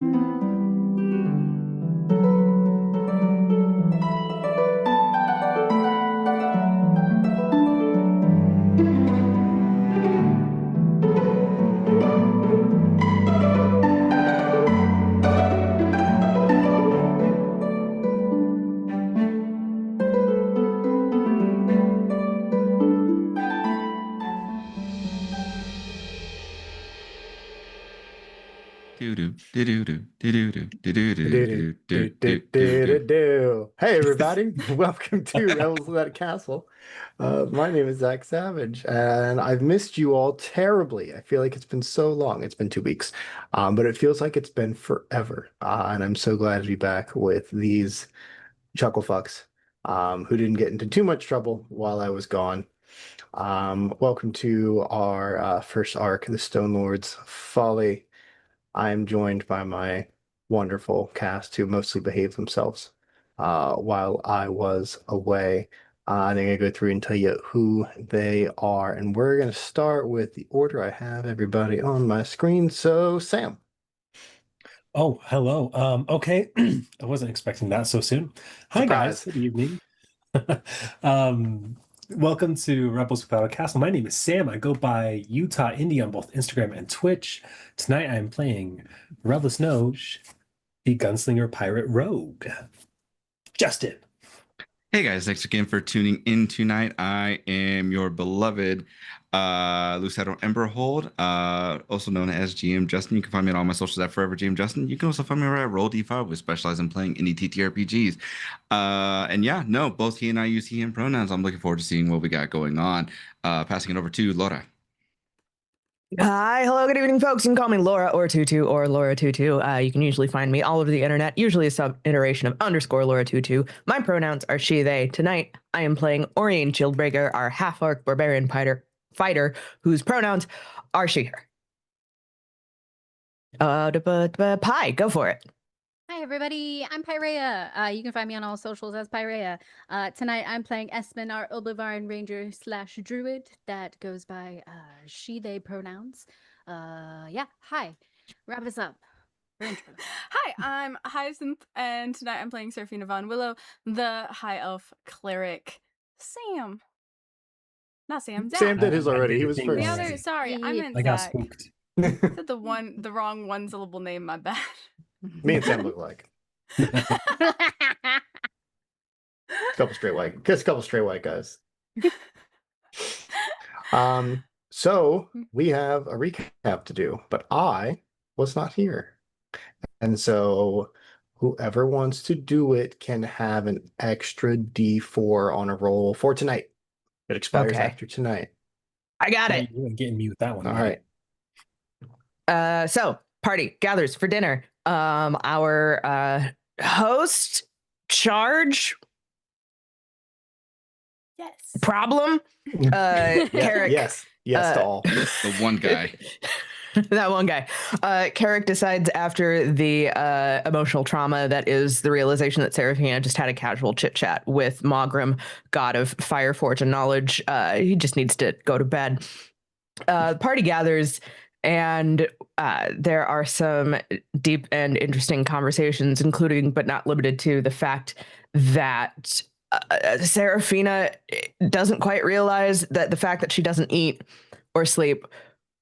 Hey everybody, welcome to Rebels of That Castle. My name is Zach Savage, and I've missed you all terribly. I feel like it's been so long. It's been 2 weeks, but it feels like it's been forever. And I'm so glad to be back with these chuckle fucks, who didn't get into too much trouble while I was gone. Welcome to our first arc, the Stone Lords Folly. I am joined by my wonderful cast who mostly behaved themselves while I was away. I'm going to go through and tell you who they are. And we're going to start with the order I have everybody on my screen. So, Sam. Oh, hello. Okay. I wasn't expecting that so soon. Hi, guys. Good evening. Welcome to Rebels Without a Castle. My name is Sam. I go by Utah Indie on both Instagram and Twitch. Tonight I'm playing Revelous Noge, the Gunslinger Pirate Rogue. Justin. Hey guys, thanks again for tuning in tonight. I am your beloved Lucero Emberhold, also known as GM Justin. You can find me on all my socials at Forever GM Justin. You can also find me right at Roll D5. We specialize in playing indie TTRPGs. And yeah, no, both he and I use he, him pronouns. I'm looking forward to seeing what we got going on. Passing it over to Laura. Hi, hello, good evening, folks. You can call me Laura or Tutu or Laura Tutu. You can usually find me all over the internet, usually a sub-iteration of _ Laura Tutu. My pronouns are she, they. Tonight, I am playing Oriane Shieldbreaker, our half-orc barbarian fighter, whose pronouns are she, her. Pie, go for it. Hi, everybody. I'm Pyrea. You can find me on all socials as Pyrea. Tonight, I'm playing Espen, our Oblivion Ranger / Druid that goes by she, they pronouns. Yeah, hi. Wrap us up. Hi, I'm Hyacinth, and tonight I'm playing Serafina Von Willow, the High Elf Cleric. Sam. Not Sam. Zach. Sam did his already. He was first. The other, sorry, I meant I got Zach. spooked. Said the wrong one-syllable name, my bad. Me and Sam look like. Couple straight white guys. So we have a recap to do, but I was not here. And so whoever wants to do it can have an extra D4 on a roll for tonight. It expires after tonight. I got it. You're getting me with that one. All right. So party gathers for dinner. Our host charge problem Carrick, yes to all. The one guy. That one guy. Carrick decides after the emotional trauma that is the realization that Serafina just had a casual chit chat with Mogrim, god of fire, forge, and knowledge. He just needs to go to bed. The party gathers, and there are some deep and interesting conversations, including but not limited to the fact that Serafina doesn't quite realize that the fact that she doesn't eat or sleep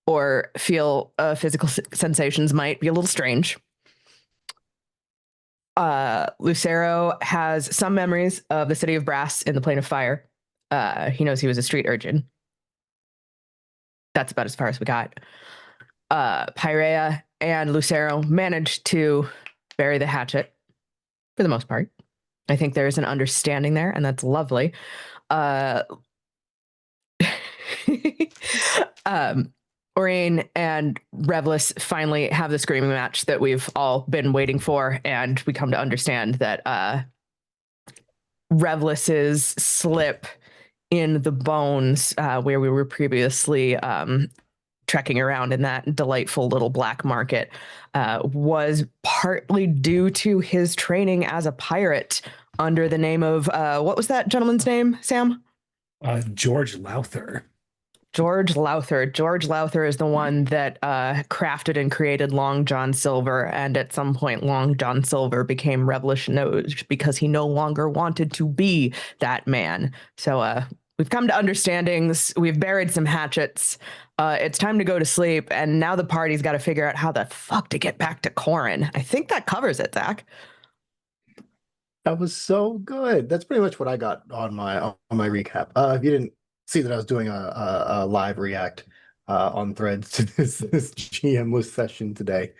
or feel physical sensations might be a little strange. Lucero has some memories of the city of Brass in the Plane of Fire. He knows he was a street urchin. That's about as far as we got. Pyrea and Lucero managed to bury the hatchet for the most part. I think there is an understanding there, and that's lovely. Oriane and Revelous finally have the screaming match that we've all been waiting for, and we come to understand that Revelous's slip in the bones, where we were previously trekking around in that delightful little black market, was partly due to his training as a pirate under the name of, what was that gentleman's name, Sam? George Lowther. George Lowther. George Lowther is the one that crafted and created Long John Silver, and at some point, Long John Silver became revolutionary because he no longer wanted to be that man. So we've come to understandings. We've buried some hatchets. It's time to go to sleep, and now the party's got to figure out how the fuck to get back to Corin. I think that covers it, Zach. That was so good. That's pretty much what I got on my recap. If you didn't see that I was doing a live react on Threads to this GM-less session today,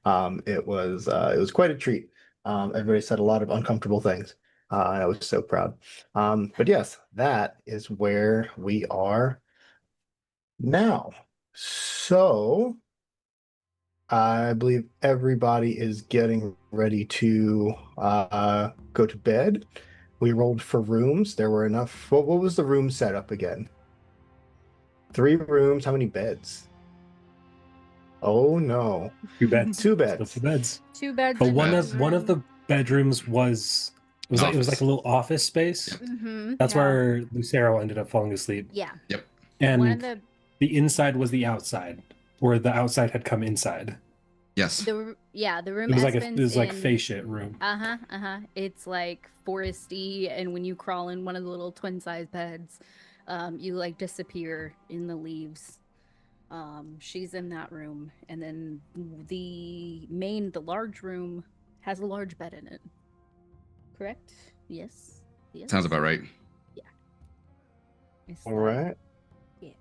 it was quite a treat. Everybody said a lot of uncomfortable things. I was so proud. But yes, that is where we are now. So I believe everybody is getting ready to go to bed. We rolled for rooms. There were enough. What was the room setup again? 3 rooms. How many beds? Oh no. 2 beds. 2 Still beds. 2 beds. 2 beds. But in one one of the room. bedrooms was it was like a little office space. Mhm, That's yeah. where Lucero ended up falling asleep. Yeah. Yep. And One of the inside was the outside, or the outside had come inside. Yes. the room It was Espen's in. fascia room. It's like foresty, and when you crawl in one of the little twin size beds, you like disappear in the leaves. She's in that room, and then the large room has a large bed in it. Correct? Yes. Yes. Sounds about right. It's All like- right. Yeah.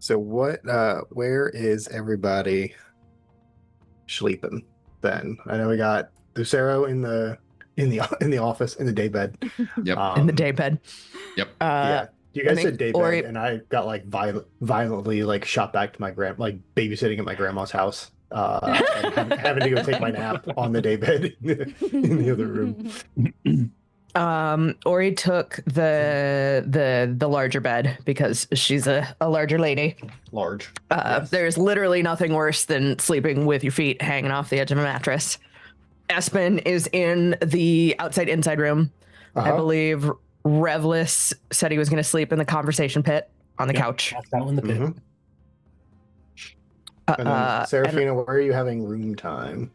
So where is everybody sleeping then? I know we got Lucero in the office in the day bed. Yep. In the day bed. Yep. Yeah. You I guys think said day Ori- bed, and I got like violently like shot back to my like babysitting at my grandma's house, and having to go take my nap on the day bed in the other room. Ori took the larger bed because she's a larger lady. Large. Yes. There's literally nothing worse than sleeping with your feet hanging off the edge of a mattress. Espen is in the outside inside room. I believe Revlis said he was going to sleep in the conversation pit on the couch. Passed out in the pit. Mhm. And then Serafina, where are you having room time?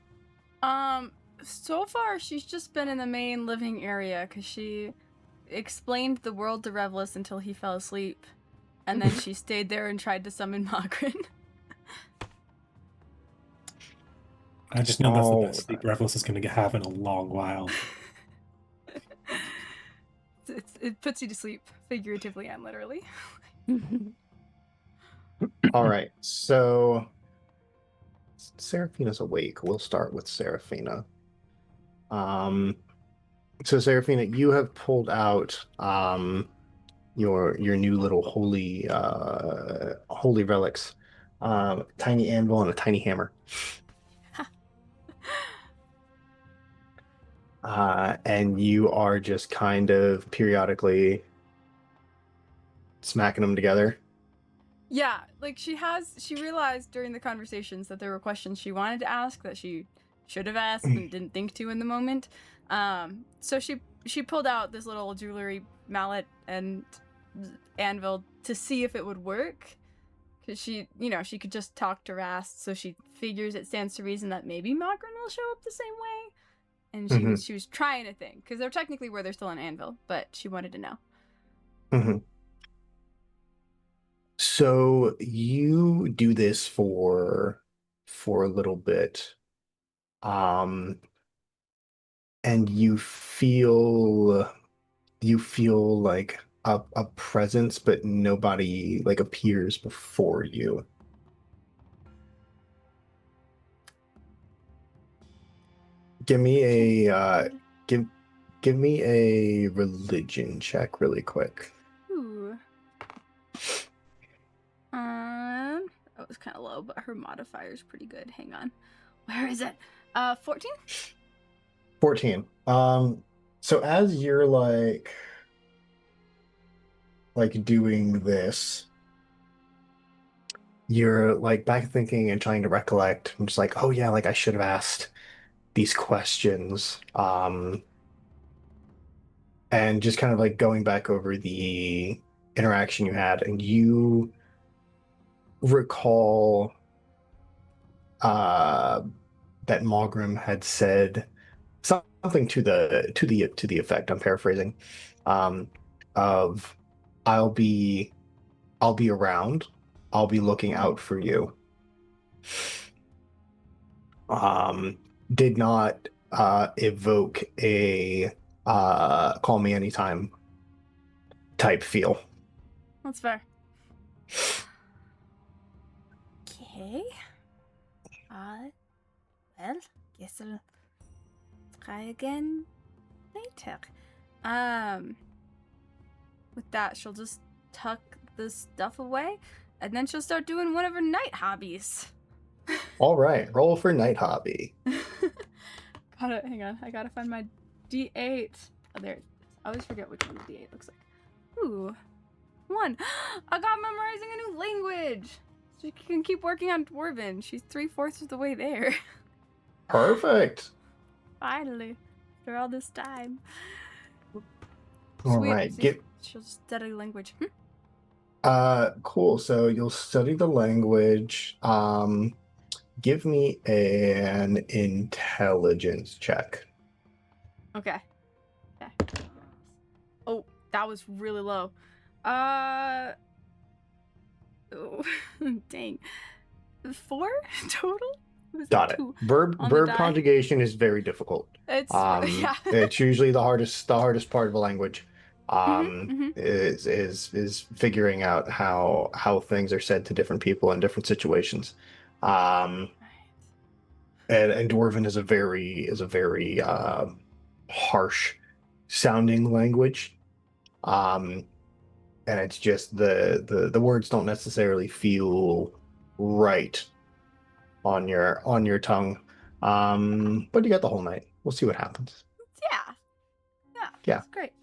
So far she's just been in the main living area because she explained the world to Revlis until he fell asleep, and then she stayed there and tried to summon Magrin. I just know that's the best sleep Revlis is going to have in a long while. It puts you to sleep, figuratively and literally. All right, so Serafina's awake. We'll start with Serafina. So Serafina, you have pulled out your new little holy relics, tiny anvil and a tiny hammer. And you are just kind of periodically smacking them together. Yeah, like she realized during the conversations that there were questions she wanted to ask that she should have asked and didn't think to in the moment. So she pulled out this little jewelry mallet and anvil to see if it would work. Because she could just talk to Rast, so she figures it stands to reason that maybe Magrin will show up the same way. And she was trying to think, because they're technically where they're still an anvil, but she wanted to know. Mm-hmm. So you do this for a little bit, and you feel like a presence, but nobody like appears before you. Give me a give me a religion check really quick. Ooh. That was kind of low, but her modifier's pretty good. Hang on. Where is it? 14? 14. So as you're like doing this, you're like back thinking and trying to recollect. I'm just like, oh yeah, like I should have asked these questions. And just kind of like going back over the interaction you had, and you recall that Mogrim had said something to the effect, I'm paraphrasing, of I'll be around, I'll be looking out for you. Did not evoke a call me anytime type feel. That's fair. Okay. Well, guess I'll try again later. With that, she'll just tuck the stuff away, and then she'll start doing one of her night hobbies. All right, roll for night hobby. Hang on, I gotta find my D8. Oh, there it is. I always forget which one the D8 looks like. Ooh, 1. I got memorizing a new language. She can keep working on Dwarven. She's 3/4 of the way there. Perfect. Finally, after all this time. All Sweet. right, See, she'll study language. cool. So you'll study the language. Give me an intelligence check. Okay. Oh, that was really low. Oh, dang. 4 total? Was Got that it. 2? Verb on the die? conjugation is very difficult. It's yeah. It's usually the hardest part of a language. Mhm. Is figuring out how things are said to different people in different situations. And Dwarven is a very harsh sounding language. And it's just the words don't necessarily feel right on your tongue. But you got the whole night. We'll see what happens. Yeah. Yeah. That's great.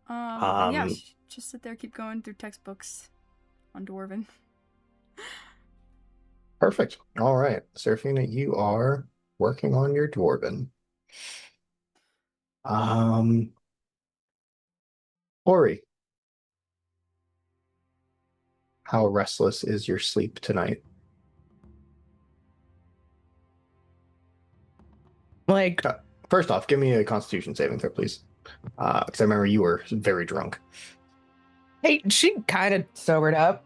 And yeah, Um, just sit there, keep going through textbooks on Dwarven. Perfect. All right, Seraphina, you are working on your Dwarven. Ori, how restless is your sleep tonight? Like, First off, give me a Constitution saving throw, please. Because I remember you were very drunk. hey, she kind of sobered up.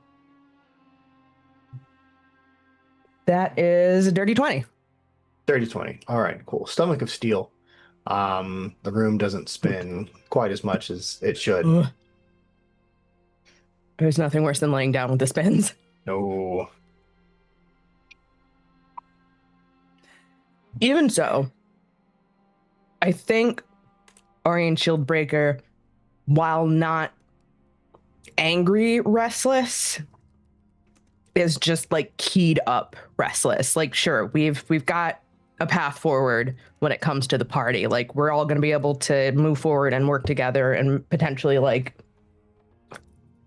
That is a dirty 20. 30-20. All right, cool. Stomach of steel. The room doesn't spin quite as much as it should. Ugh. There's nothing worse than laying down with the spins. No. Even so, I think Orient Shieldbreaker, while not angry restless, is just like keyed up restless. Like, sure, we've got a path forward when it comes to the party. Like, we're all going to be able to move forward and work together and potentially like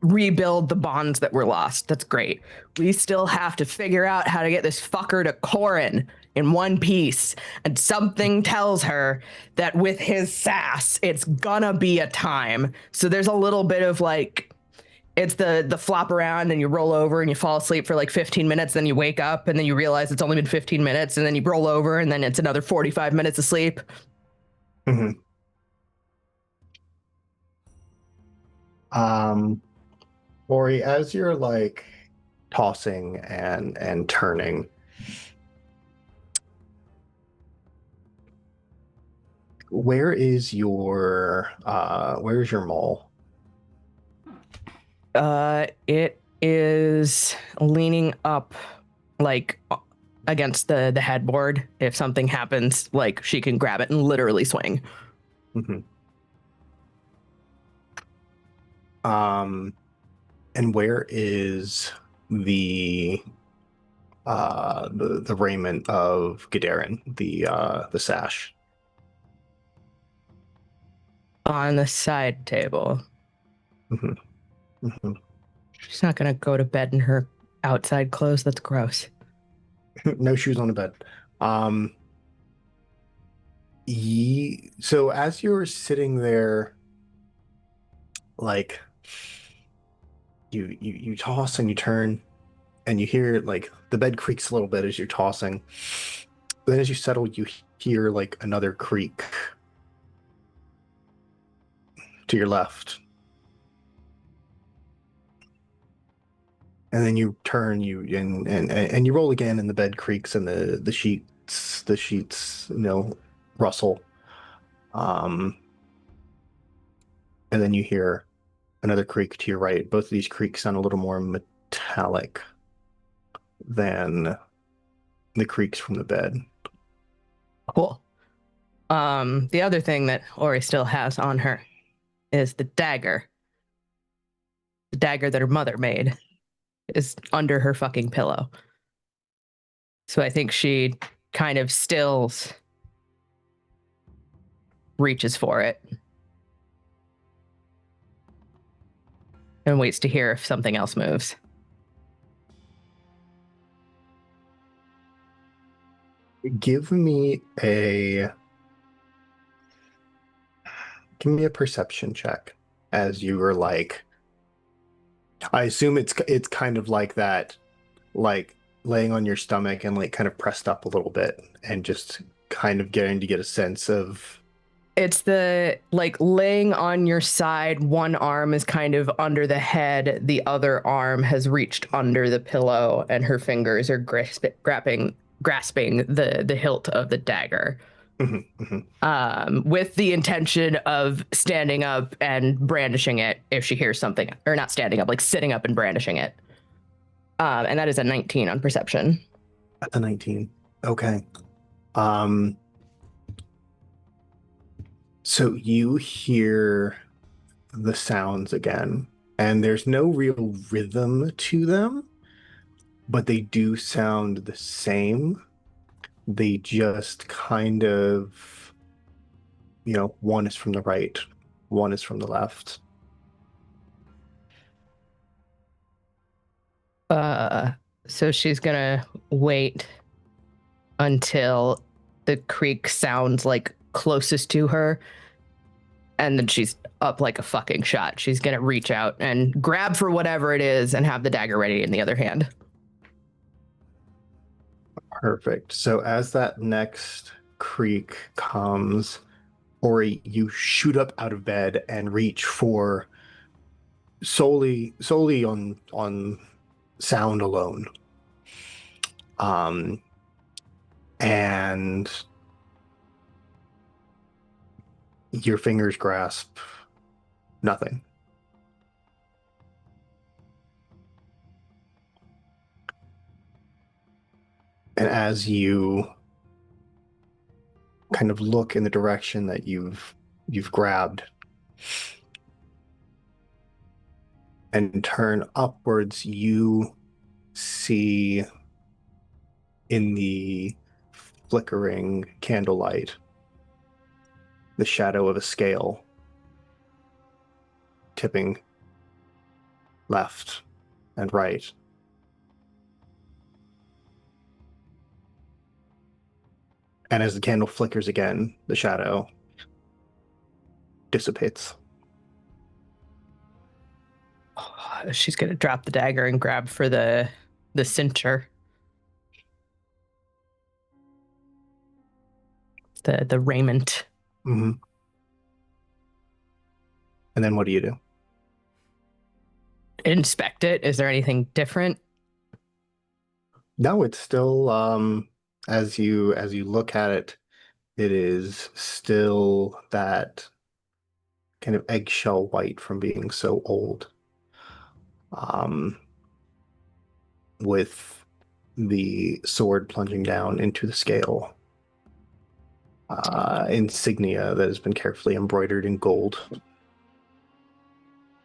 rebuild the bonds that were lost. That's great. We still have to figure out how to get this fucker to Corin in one piece. And something tells her that with his sass, it's gonna be a time. So there's a little bit of like, it's the flop around and you roll over and you fall asleep for like 15 minutes, then you wake up and then you realize it's only been 15 minutes, and then you roll over and then it's another 45 minutes of sleep. Mm-hmm. Ori, as you're like tossing and turning, where's your mole? It is leaning up like against the headboard. If something happens, like she can grab it and literally swing. Mm-hmm. And where is the raiment of Gadarin, the sash? On the side table. Mm-hmm. Mm-hmm. She's not gonna go to bed in her outside clothes. That's gross. No shoes on the bed. So as you're sitting there like you toss and you turn, and you hear like the bed creaks a little bit as you're tossing. Then as you settle, you hear like another creak to your left. And then you turn, and you roll again, and the bed creaks, and the sheets rustle. And then you hear another creak to your right. Both of these creaks sound a little more metallic than the creaks from the bed. Cool. The other thing that Ori still has on her is the dagger. The dagger that her mother made is under her fucking pillow. So I think she kind of still reaches for it and waits to hear if something else moves. Give me a perception check as you are like, I assume it's kind of like that, like laying on your stomach and like kind of pressed up a little bit and just kind of getting to get a sense of. It's the like laying on your side, one arm is kind of under the head, the other arm has reached under the pillow, and her fingers are grasping the hilt of the dagger. With the intention of standing up and brandishing it if she hears something, or not standing up, like sitting up and brandishing it. And that is a 19 on perception. At the 19. Okay. So you hear the sounds again, and there's no real rhythm to them, but they do sound the same. They just kind of, one is from the right, one is from the left. So she's gonna wait until the creak sounds like closest to her, and then she's up like a fucking shot. She's gonna reach out and grab for whatever it is and have the dagger ready in the other hand. Perfect. So as that next creak comes, Ori, you shoot up out of bed and reach for solely on sound alone. And your fingers grasp nothing. And as you kind of look in the direction that you've grabbed and turn upwards, you see in the flickering candlelight the shadow of a scale tipping left and right. And as the candle flickers again, the shadow dissipates. She's gonna drop the dagger and grab for the cincher. The raiment. Mm-hmm. And then what do you do? Inspect it. Is there anything different? No, it's still as you look at it, it is still that kind of eggshell white from being so old. With the sword plunging down into the scale. Insignia that has been carefully embroidered in gold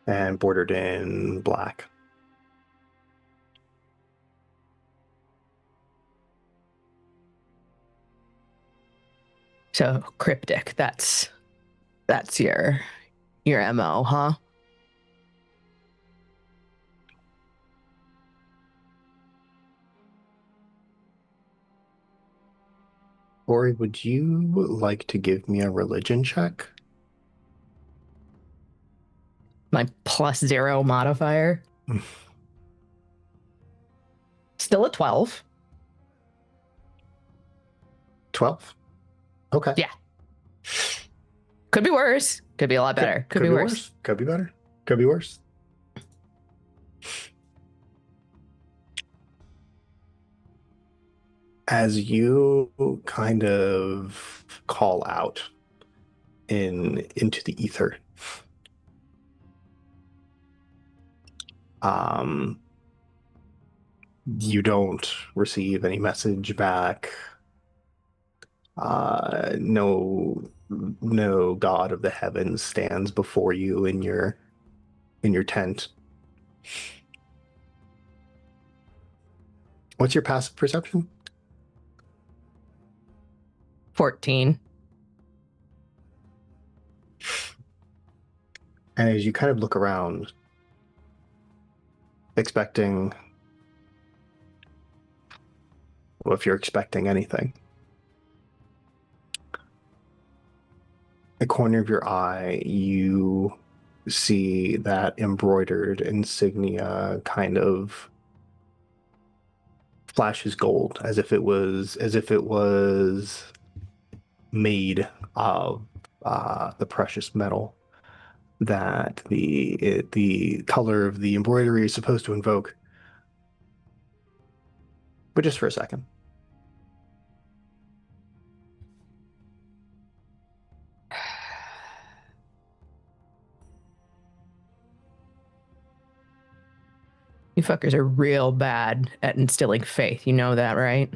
and bordered in black. So cryptic. That's your MO, huh? Ori, would you like to give me a religion check? My +0 modifier. Still a 12. 12. Okay. Yeah. Could be worse. Could be a lot better. Could be worse. Could be better. Could be worse. As you kind of call out into the ether, you don't receive any message back. No god of the heavens stands before you in your tent. What's your passive perception? 14. And as you kind of look around, expecting, well, if you're expecting anything, the corner of your eye, you see that embroidered insignia kind of flashes gold, as if it was made of the precious metal that the color of the embroidery is supposed to invoke. But just for a second. You fuckers are real bad at instilling faith. You know that, right?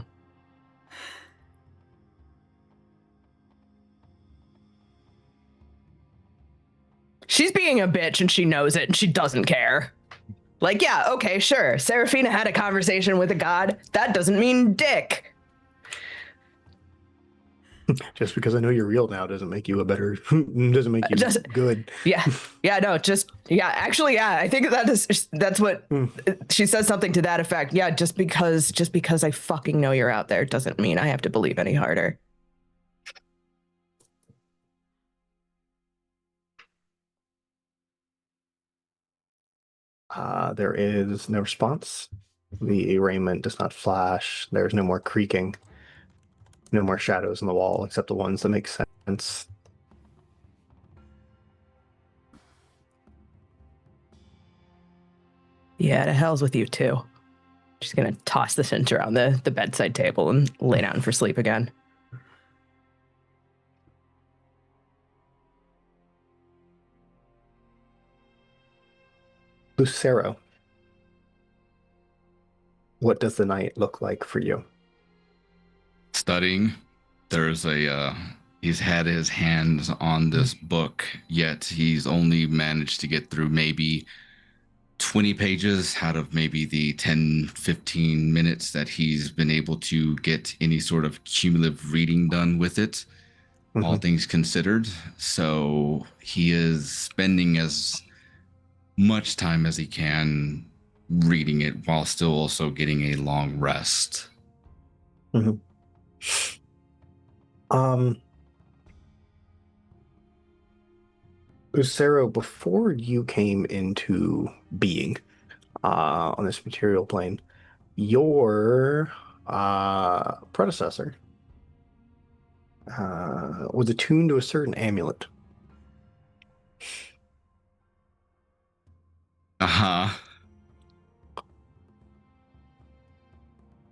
She's being a bitch and she knows it and she doesn't care. Like, yeah, okay, sure. Seraphina had a conversation with a god. That doesn't mean dick. Just because I know you're real now doesn't make you a better, doesn't make you good. Yeah, actually, yeah, I think that's what she says, something to that effect. Yeah, just because I fucking know you're out there doesn't mean I have to believe any harder. There is no response. The arraignment does not flash. There's no more creaking. No more shadows in the wall except the ones that make sense. Yeah, to hell's with you too. She's gonna toss the cinch around the bedside table and lay down for sleep again. Lucero, what does the night look like for you? Studying. There's he's had his hands on this book, yet he's only managed to get through maybe 20 pages out of maybe the 10, 15 minutes that he's been able to get any sort of cumulative reading done with it, all things considered. So he is spending as much time as he can reading it while still also getting a long rest. Lucero, before you came into being on this material plane, your predecessor was attuned to a certain amulet. Uh-huh.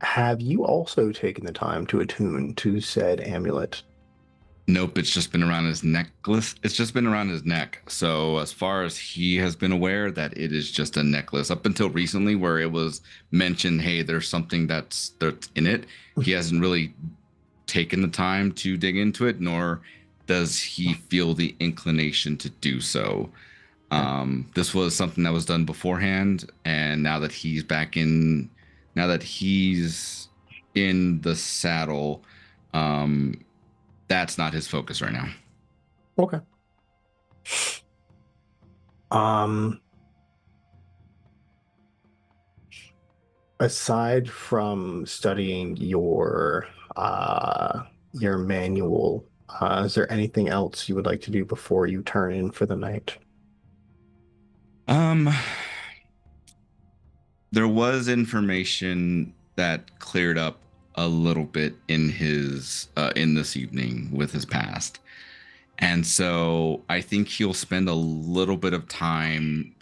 Have you also taken the time to attune to said amulet? Nope, it's just been around his necklace. It's just been around his neck. So as far as he has been aware, that it is just a necklace. Up until recently, where it was mentioned, hey, there's something that's in it, he hasn't really taken the time to dig into it, nor does he feel the inclination to do so. This was something that was done beforehand, and now that he's in the saddle, that's not his focus right now. Okay. Aside from studying your manual, is there anything else you would like to do before you turn in for the night? Um, there was information that cleared up a little bit in his in this evening with his past. And so I think he'll spend a little bit of time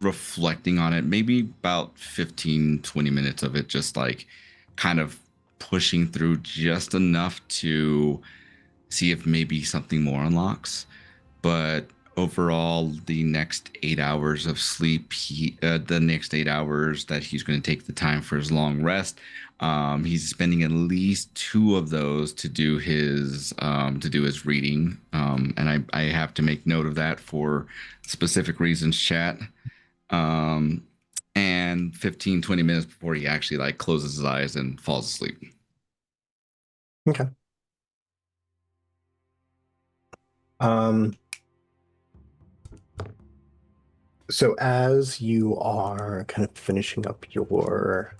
reflecting on it, maybe about 15, 20 minutes of it, just like kind of pushing through just enough to see if maybe something more unlocks. But overall, the next 8 hours of sleep, the next 8 hours that he's going to take the time for his long rest, he's spending at least two of those to do his reading, and I have to make note of that for specific reasons, chat. Um, and 15, 20 minutes before he actually like closes his eyes and falls asleep. Okay. Um, so as you are kind of finishing up your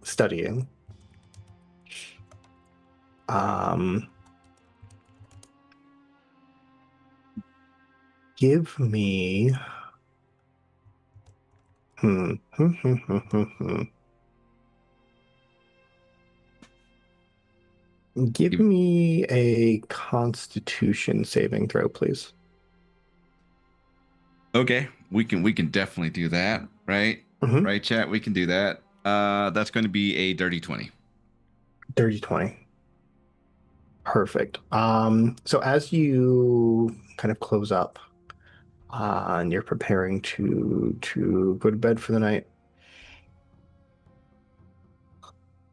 studying, give me hmm. Give me a Constitution saving throw, please. Okay, we can definitely do that, right? Mhm. Right, chat, we can do that. That's going to be a dirty 20. Dirty 20. Perfect. So as you kind of close up, and you're preparing to go to bed for the night,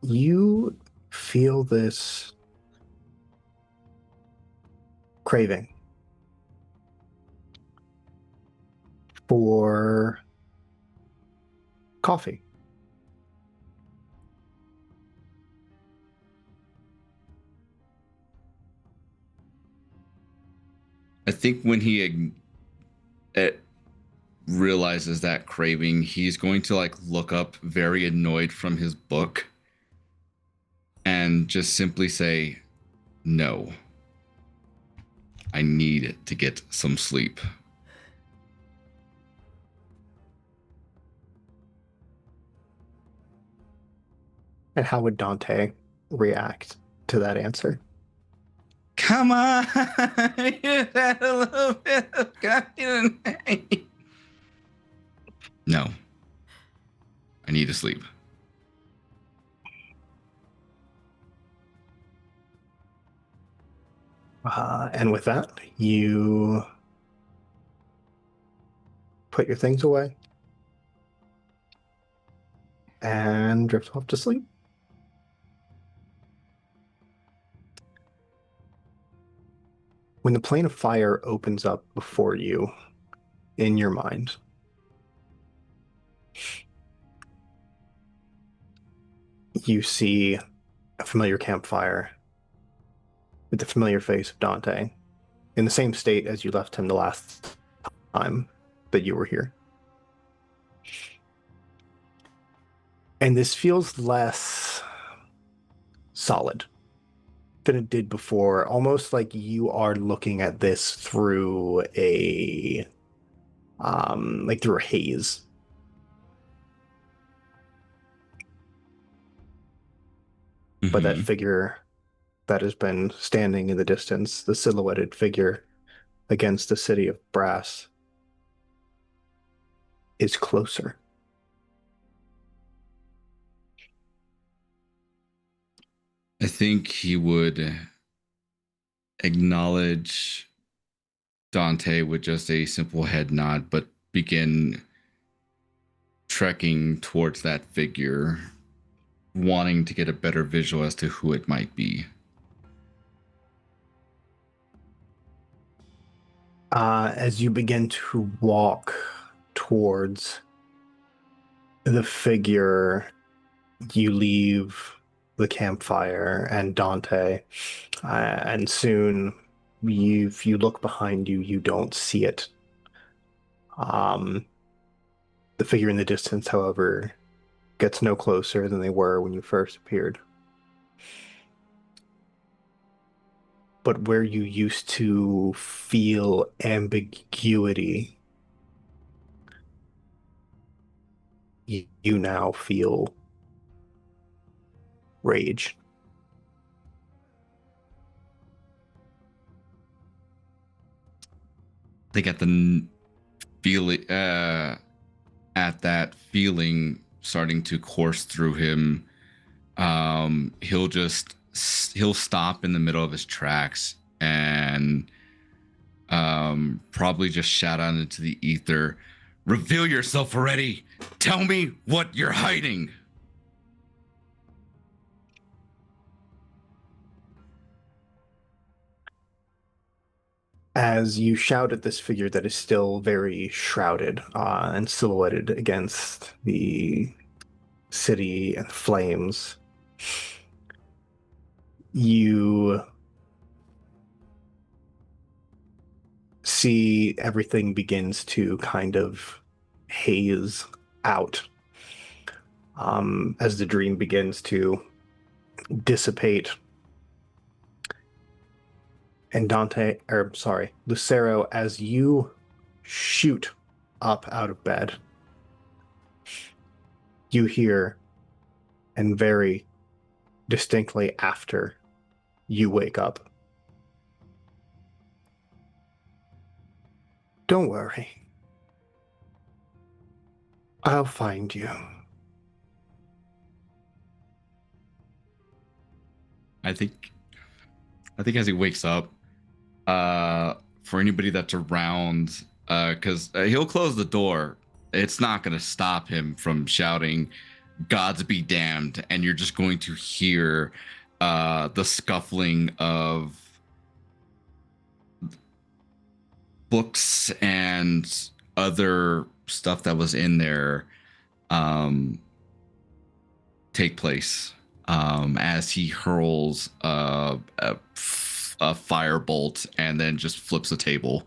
you feel this craving for coffee. I think when he realizes that craving, he's going to like look up very annoyed from his book and just simply say, "No, I need to get some sleep." And how would Dante react to that answer? Come on, you had a little bit of coffee. No, I need to sleep. And with that, you put your things away and drift off to sleep. When the plane of fire opens up before you in your mind, you see a familiar campfire with the familiar face of Dante in the same state as you left him the last time that you were here. And this feels less solid than it did before, almost like you are looking at this through a like through a haze. But that Mhm. figure that has been standing in the distance, the silhouetted figure against the city of brass, is closer. I think he would acknowledge Dante with just a simple head nod, but begin trekking towards that figure, wanting to get a better visual as to who it might be. As you begin to walk towards the figure, you leave the campfire and Dante, and soon if you look behind you, you don't see it. The figure in the distance, however, gets no closer than they were when you first appeared. But where you used to feel ambiguity you now feel rage. I think feeling, at that feeling starting to course through him, he'll stop in the middle of his tracks and probably just shout out into the ether, "Reveal yourself already! Tell me what you're hiding!" As you shout at this figure that is still very shrouded and silhouetted against the city and flames, you see everything begins to kind of haze out as the dream begins to dissipate. And Lucero, as you shoot up out of bed, you hear, and very distinctly after you wake up, "Don't worry. I'll find you." I think as he wakes up, for anybody that's around, because he'll close the door, it's not going to stop him from shouting, "Gods be damned," and you're just going to hear the scuffling of books and other stuff that was in there take place as he hurls a firebolt and then just flips the table.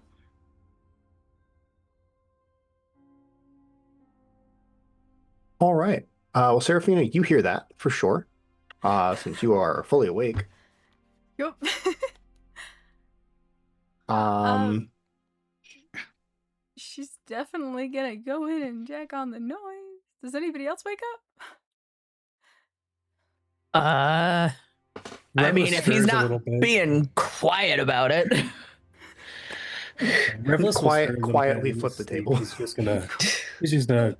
All right. Well, Serafina, you hear that for sure, since you are fully awake. Yup. She's definitely gonna go in and check on the noise. Does anybody else wake up? I mean, if he's not being quiet about it. Revlis Quietly flip the table. He's just gonna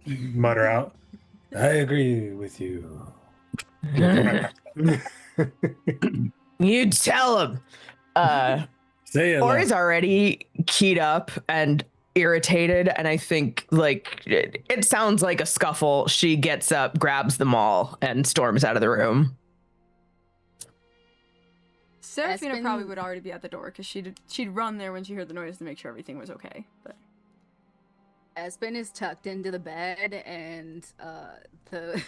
mutter out, "I agree with you." You tell him. Say it. Ori's already keyed up and irritated, and I think like it sounds like a scuffle. She gets up, grabs them all, and storms out of the room. Seraphina probably would already be at the door because she'd run there when she heard the noise to make sure everything was okay. But Espen is tucked into the bed, and the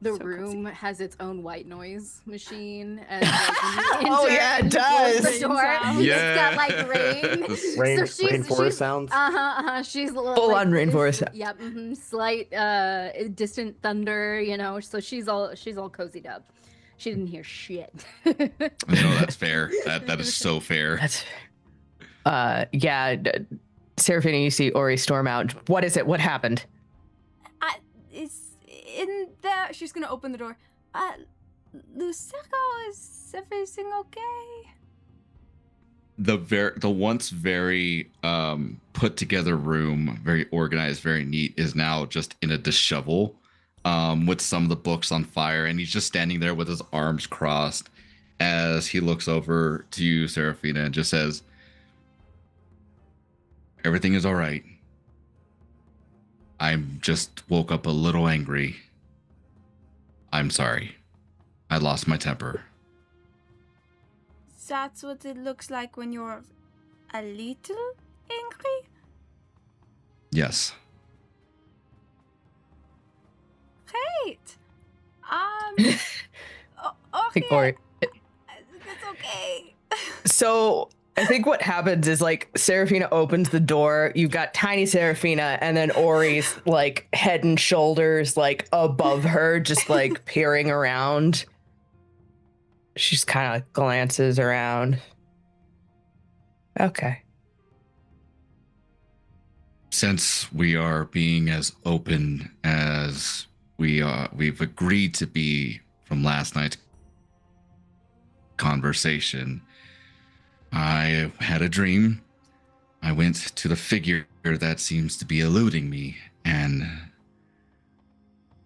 the So room cozy. has its own white noise machine. And like, Oh, yeah, it does. The door, Yeah. It's got like rain. Rainforest sounds. She's Full on rainforest. Yep. Slight distant thunder. So she's all cozied up. She didn't hear shit. No, that's fair. That is so fair. That's yeah. Serafina, you see Ori storm out. What is it? What happened? It's in there. She's gonna open the door. Lucero, is everything okay? The once very put together room, very organized, very neat, is now just in a dishevel, with some of the books on fire, and he's just standing there with his arms crossed as he looks over to you, Serafina, and just says, "Everything is all right. I'm just woke up a little angry. I'm sorry. I lost my temper." That's what it looks like when you're a little angry? Yes. Great. I think Okay. Ori. It's okay. So I think what happens is like Serafina opens the door. You've got tiny Serafina, and then Ori's like head and shoulders like above her, just like peering around. She's kind of glances around. Okay. Since we are being as open as we've agreed to be from last night's conversation, I had a dream. I went to the figure that seems to be eluding me, and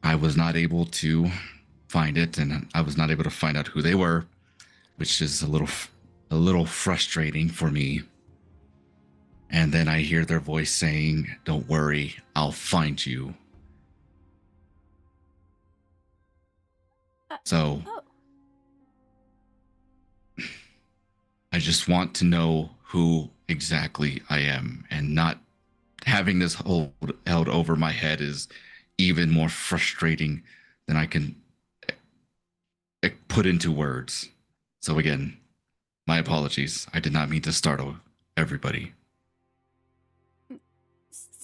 I was not able to find it, and I was not able to find out who they were, which is a little frustrating for me. And then I hear their voice saying, "Don't worry, I'll find you." So Oh, I just want to know who exactly I am, and not having this held over my head is even more frustrating than I can put into words. So again, my apologies. I did not mean to startle everybody.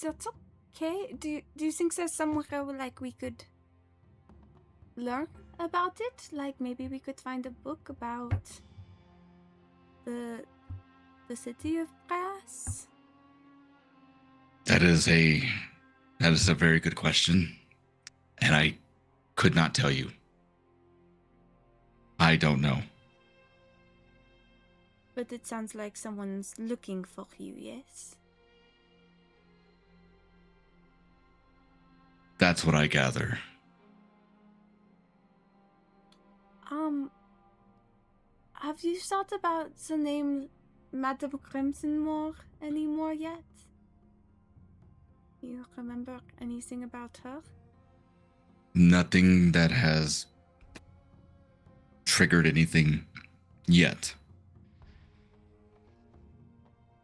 that's okay. Do you think there's somewhere like we could learn about it? Like maybe we could find a book about the city of Brass? That is a very good question, and I could not tell you. I don't know. But it sounds like someone's looking for you, yes? That's what I gather. Have you thought about the name Madame Crimsonmore anymore yet? You remember anything about her? Nothing that has triggered anything yet.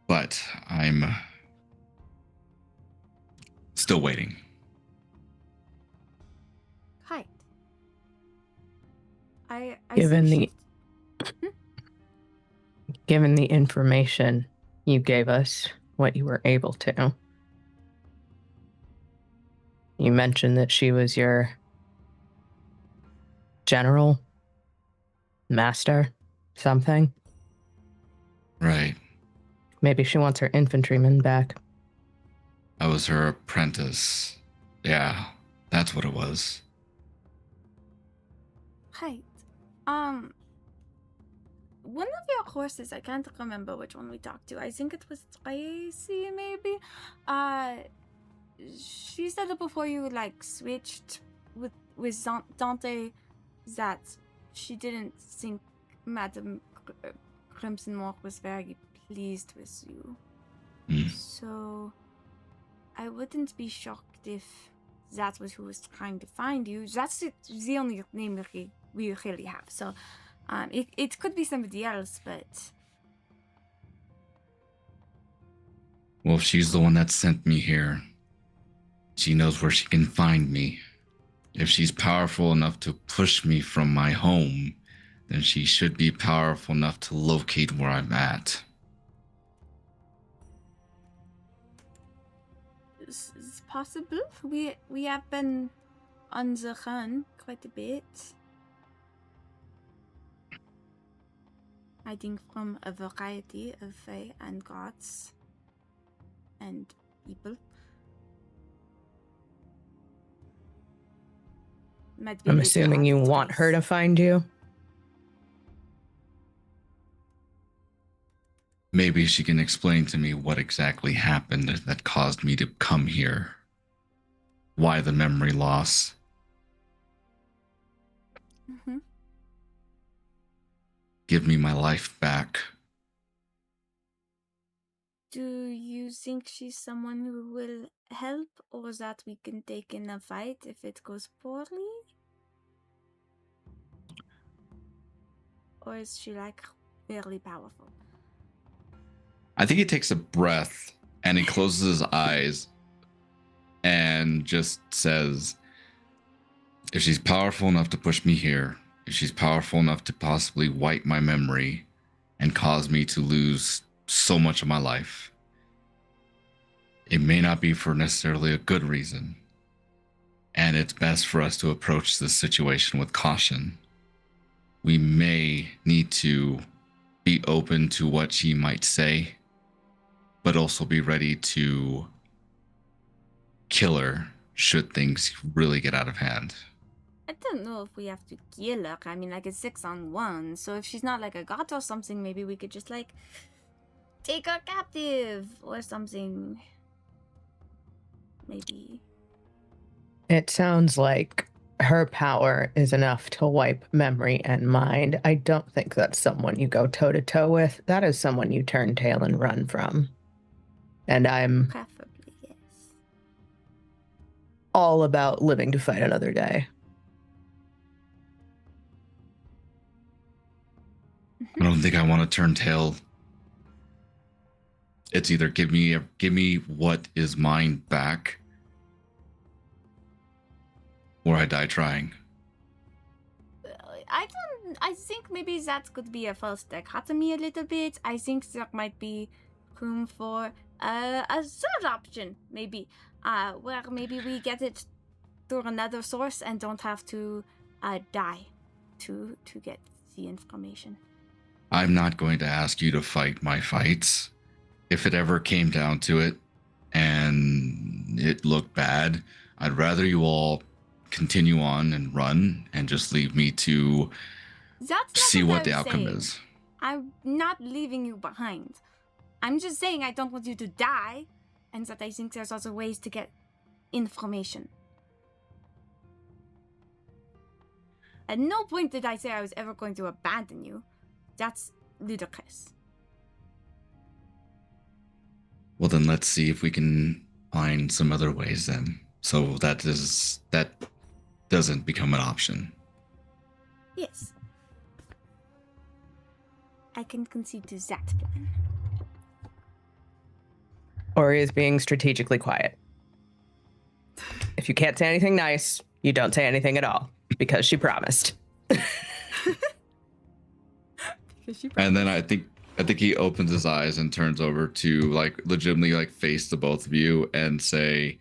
But I'm still waiting. Right. I Given think Given the information you gave us, what you were able to, you mentioned that she was your general, master, something. Right. Maybe she wants her infantryman back. I was her apprentice. Yeah, that's what it was. Right. One of your horses, I can't remember which one we talked to. I think it was Tracy, maybe. She said that before you like switched with Dante, that she didn't think Madame Crimsonmore was very pleased with you. Mm. So I wouldn't be shocked if that was who was trying to find you. That's the only name we really have. So it could be somebody else, but Well, if she's the one that sent me here, she knows where she can find me. If she's powerful enough to push me from my home, then she should be powerful enough to locate where I'm at. it's possible. We have been on the run quite a bit. Hiding from a variety of fae and gods and people. Might be a I'm little assuming hard you to want her trace. to find you. Maybe she can explain to me what exactly happened that caused me to come here. Why the memory loss? Mm-hmm. Give me my life back. Do you think she's someone who will help, or that we can take in a fight if it goes poorly? Or is she like fairly powerful? I think he takes a breath and he closes his eyes and just says, if she's powerful enough to push me here, if she's powerful enough to possibly wipe my memory and cause me to lose so much of my life, it may not be for necessarily a good reason. And it's best for us to approach this situation with caution. We may need to be open to what she might say, but also be ready to killer should things really get out of hand. I don't know if we have to kill her. I mean, like, it's 6-on-1, so if she's not like a god or something, maybe we could just, like, take her captive or something. Maybe. It sounds like her power is enough to wipe memory and mind. I don't think that's someone you go toe to toe with. That is someone you turn tail and run from. And I'm Preferably, yes. all about living to fight another day. I don't think I want to turn tail. It's either give me what is mine back, or I die trying. I think maybe that could be a false dichotomy a little bit. I think there might be room for a third option, maybe, where maybe we get it through another source and don't have to die to get the information. I'm not going to ask you to fight my fights. If it ever came down to it and it looked bad, I'd rather you all continue on and run and just leave me to That's not see what I'm the outcome saying. is. I'm not leaving you behind. I'm just saying I don't want you to die, and that I think there's other ways to get information. At no point did I say I was ever going to abandon you. That's ludicrous. Well, then let's see if we can find some other ways then. So that doesn't become an option. Yes. I can concede to that plan. Ori is being strategically quiet. If you can't say anything nice, you don't say anything at all, because she promised. And then I think he opens his eyes and turns over to like legitimately like face the both of you and say,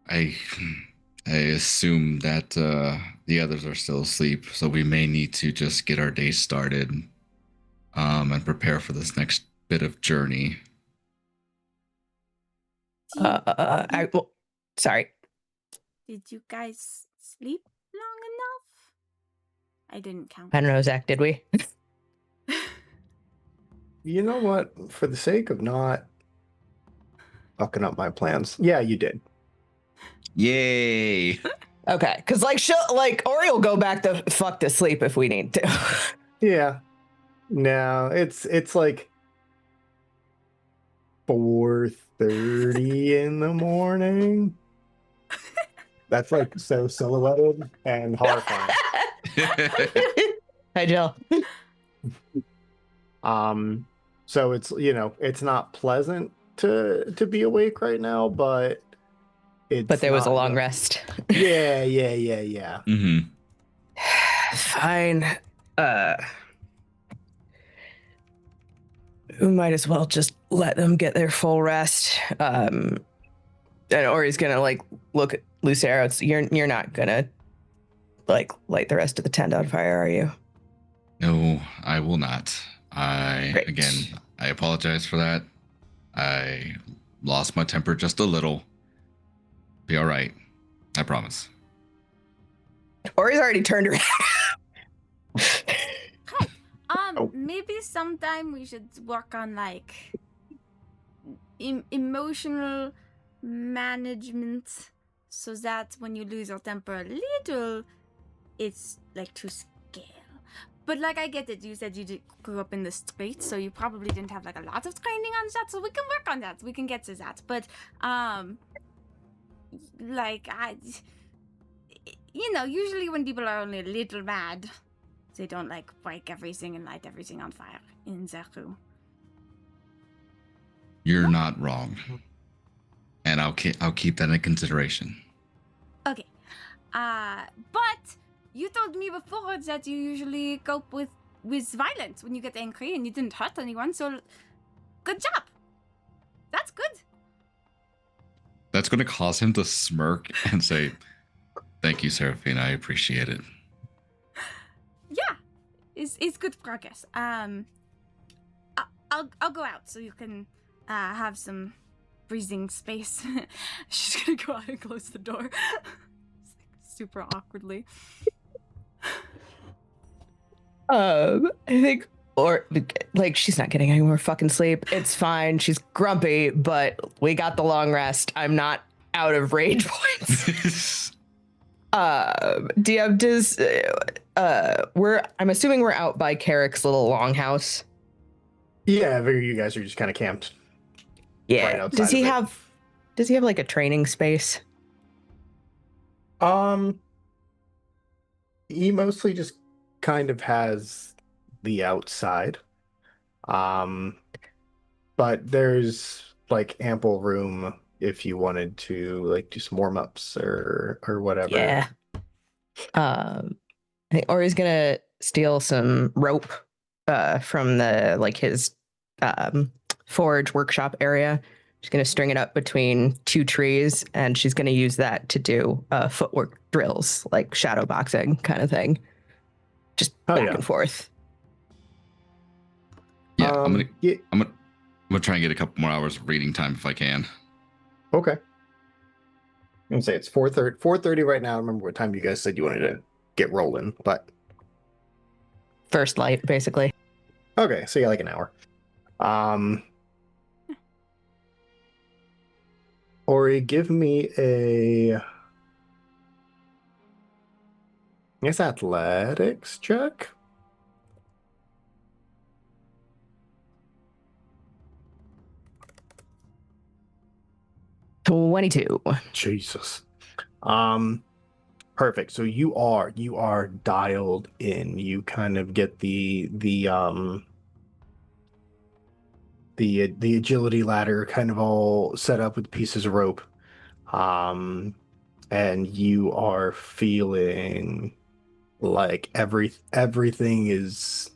I assume that the others are still asleep, so we may need to just get our day started and prepare for this next bit of journey. Sorry. Did you guys sleep long enough? I didn't count. I don't know, Zach, did we? You know what? For the sake of not fucking up my plans, yeah, you did. Yay! Okay, because Ori will go back the fuck to sleep if we need to. Yeah. No, it's like 4:30 in the morning. That's like so silhouetted and horrifying. Hi, Jill. So it's it's not pleasant to be awake right now, but But there was a not long the- rest. Yeah. Mm-hmm. Fine. We might as well just let them get their full rest. And Ori's gonna look at Lucero. You're not gonna light the rest of the tent on fire, are you? No, I will not. Great. Again, I apologize for that. I lost my temper just a little. Be all right. I promise. Ori's already turned around. Maybe sometime we should work on emotional management, so that when you lose your temper a little, it's to scale. But I get it. You said you grew up in the streets, so you probably didn't have a lot of training on that. So we can work on that. We can get to that. But usually when people are only a little mad, they don't break everything and light everything on fire in their room. You're not wrong, and I'll keep that in consideration. Okay, but you told me before that you usually cope with violence when you get angry, and you didn't hurt anyone. So, good job. That's good. That's going to cause him to smirk and say, "Thank you, Seraphina. I appreciate it." Yeah, it's good progress. I'll go out so you can have some breathing space. She's gonna go out and close the door. It's like super awkwardly. I think, or like, she's not getting any more fucking sleep. It's fine. She's grumpy, but we got the long rest. I'm not out of rage points. I'm assuming we're out by Carrick's little longhouse. Yeah, I figure you guys are just kind of camped. Yeah. Right outside does he of it. have like a training space? He mostly just kind of has the outside. But there's like ample room if you wanted to like do some warm-ups or whatever. Yeah. I think Ori's gonna steal some rope from the like his forge workshop area. She's gonna string it up between two trees, and she's gonna use that to do footwork drills, like shadow boxing kind of thing. Just back and forth. Yeah, Yeah. I'm gonna try and get a couple more hours of reading time if I can. Okay. I'm gonna say it's 4:30 right now. I remember what time you guys said you wanted to get rolling, but First light, basically. okay, so yeah, like an hour. Ori, give me I guess athletics check. $22. Jesus. Perfect. So you are dialed in. You kind of get the agility ladder kind of all set up with pieces of rope. And you are feeling like everything is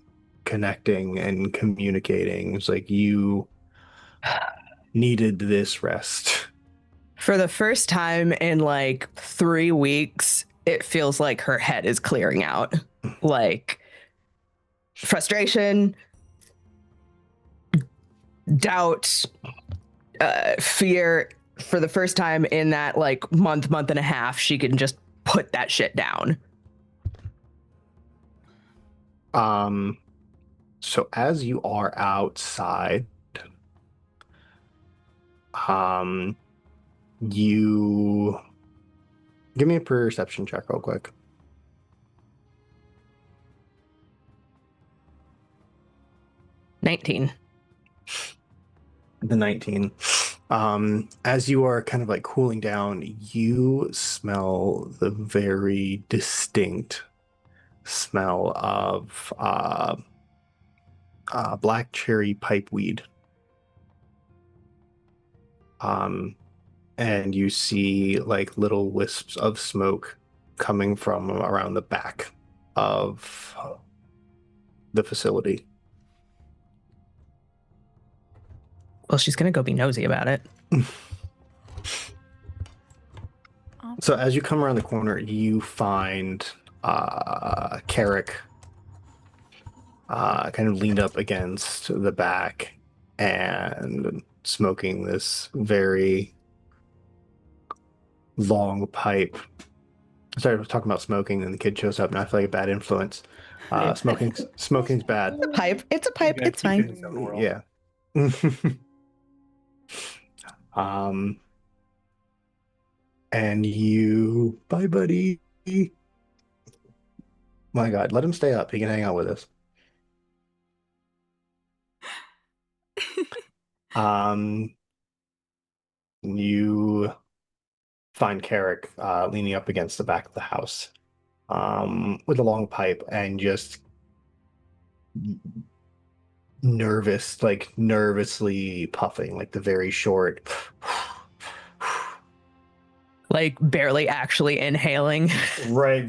connecting and communicating. It's like you needed this rest. For the first time in like 3 weeks, it feels like her head is clearing out. Like frustration, doubt, fear. For the first time in that like month and a half, she can just put that shit down. So as you are outside, you give me a perception check real quick. 19. The 19. As you are kind of like cooling down, you smell the very distinct smell of black cherry pipeweed. And you see like little wisps of smoke coming from around the back of the facility. Well, she's gonna go be nosy about it. So as you come around the corner, you find Carrick kind of leaned up against the back and smoking this very long pipe. Sorry, I was talking about smoking, and the kid shows up, and I feel like a bad influence. Smoking's bad. It's a pipe. It's fine. Yeah. And you, bye, buddy. My God, let him stay up. He can hang out with us. You find Carrick leaning up against the back of the house with a long pipe and just nervously puffing, like the very short. Like barely actually inhaling. Right.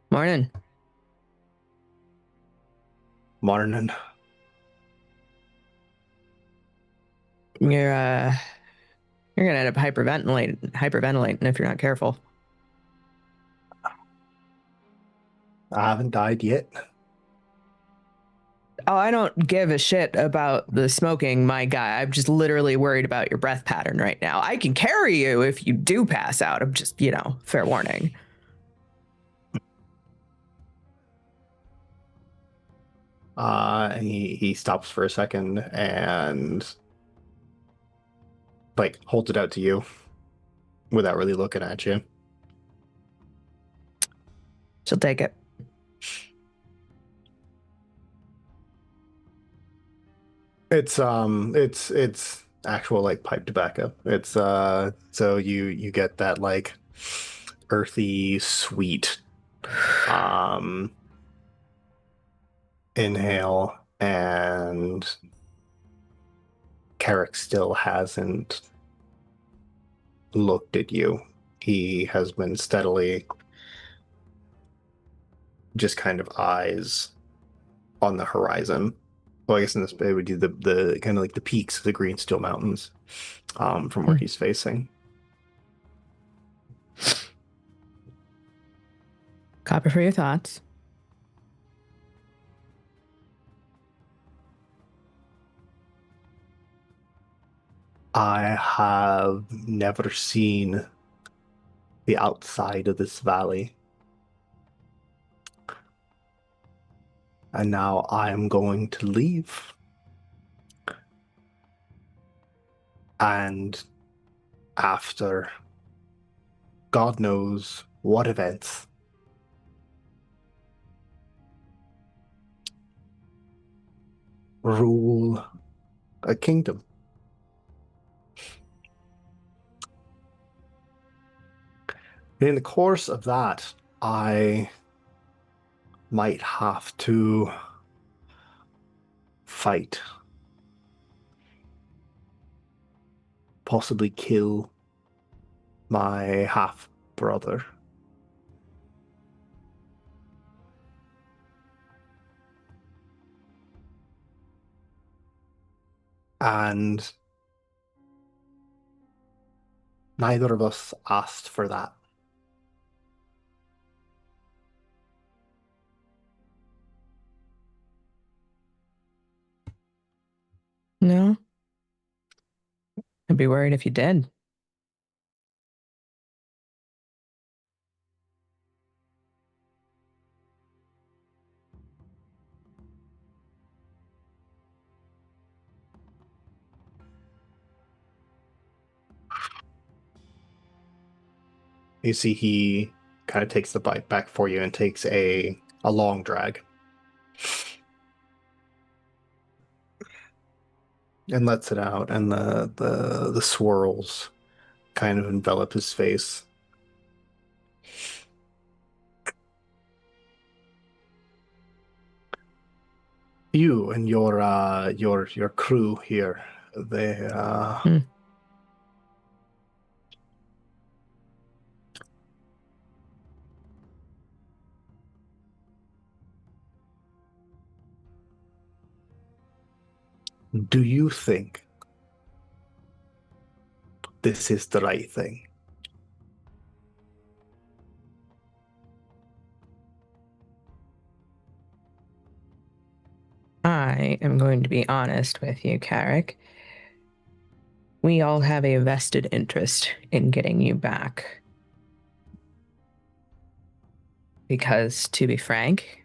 Morning. You're gonna end up hyperventilating if you're not careful. I haven't died yet. Oh, I don't give a shit about the smoking, my guy. I'm just literally worried about your breath pattern right now. I can carry you if you do pass out. I'm just, fair warning. And he stops for a second and like holds it out to you without really looking at you. She'll take it. It's actual like pipe tobacco. It's so you get that like earthy sweet inhale, and Carrick still hasn't looked at you. He has been steadily just kind of eyes on the horizon. Well, I guess in this it would do the kind of like the peaks of the Green Steel Mountains, from where he's facing. Copper for your thoughts. I have never seen the outside of this valley. And now I am going to leave. And after God knows what events, rule a kingdom. In the course of that, I might have to fight, possibly kill my half brother. And neither of us asked for that. No? I'd be worried if you did. You see, he kind of takes the bite back for you and takes a long drag. And lets it out, and the swirls kind of envelop his face. You and your crew here, they do you think this is the right thing? I am going to be honest with you, Carrick. We all have a vested interest in getting you back. Because, to be frank,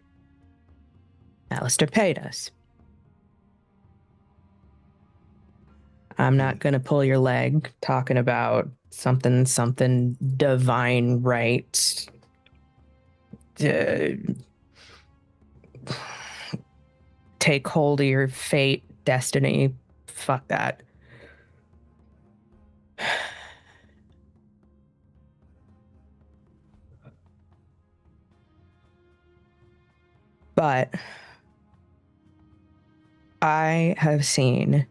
Alistair paid us. I'm not going to pull your leg talking about something divine right. Take hold of your fate, destiny. Fuck that. But I have seen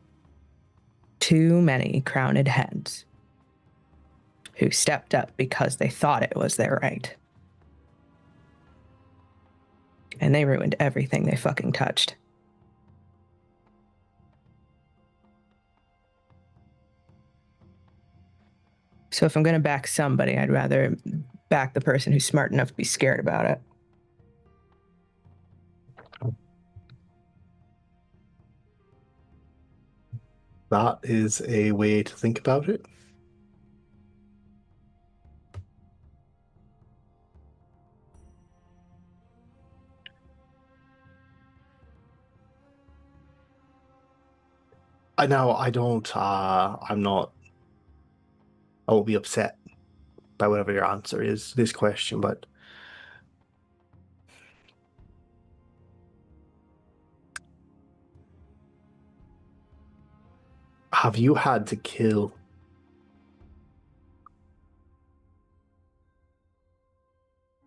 too many crowned heads who stepped up because they thought it was their right. And they ruined everything they fucking touched. So if I'm going to back somebody, I'd rather back the person who's smart enough to be scared about it. That is a way to think about it. I know I don't, I'm not, I won't be upset by whatever your answer is to this question, but have you had to kill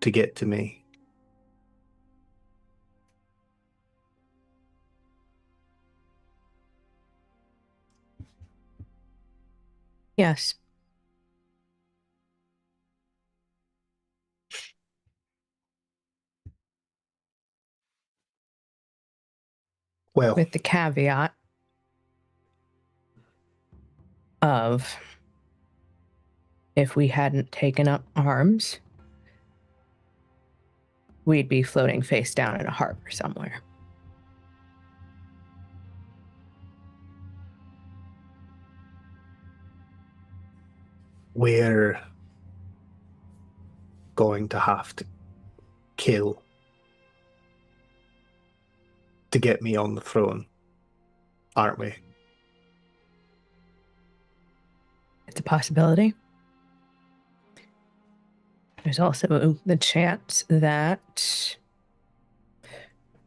to get to me? Yes. Well, With the caveat of if we hadn't taken up arms, we'd be floating face down in a harbor somewhere. we're going to have to kill to get me on the throne, aren't we? It's a possibility. There's also the chance that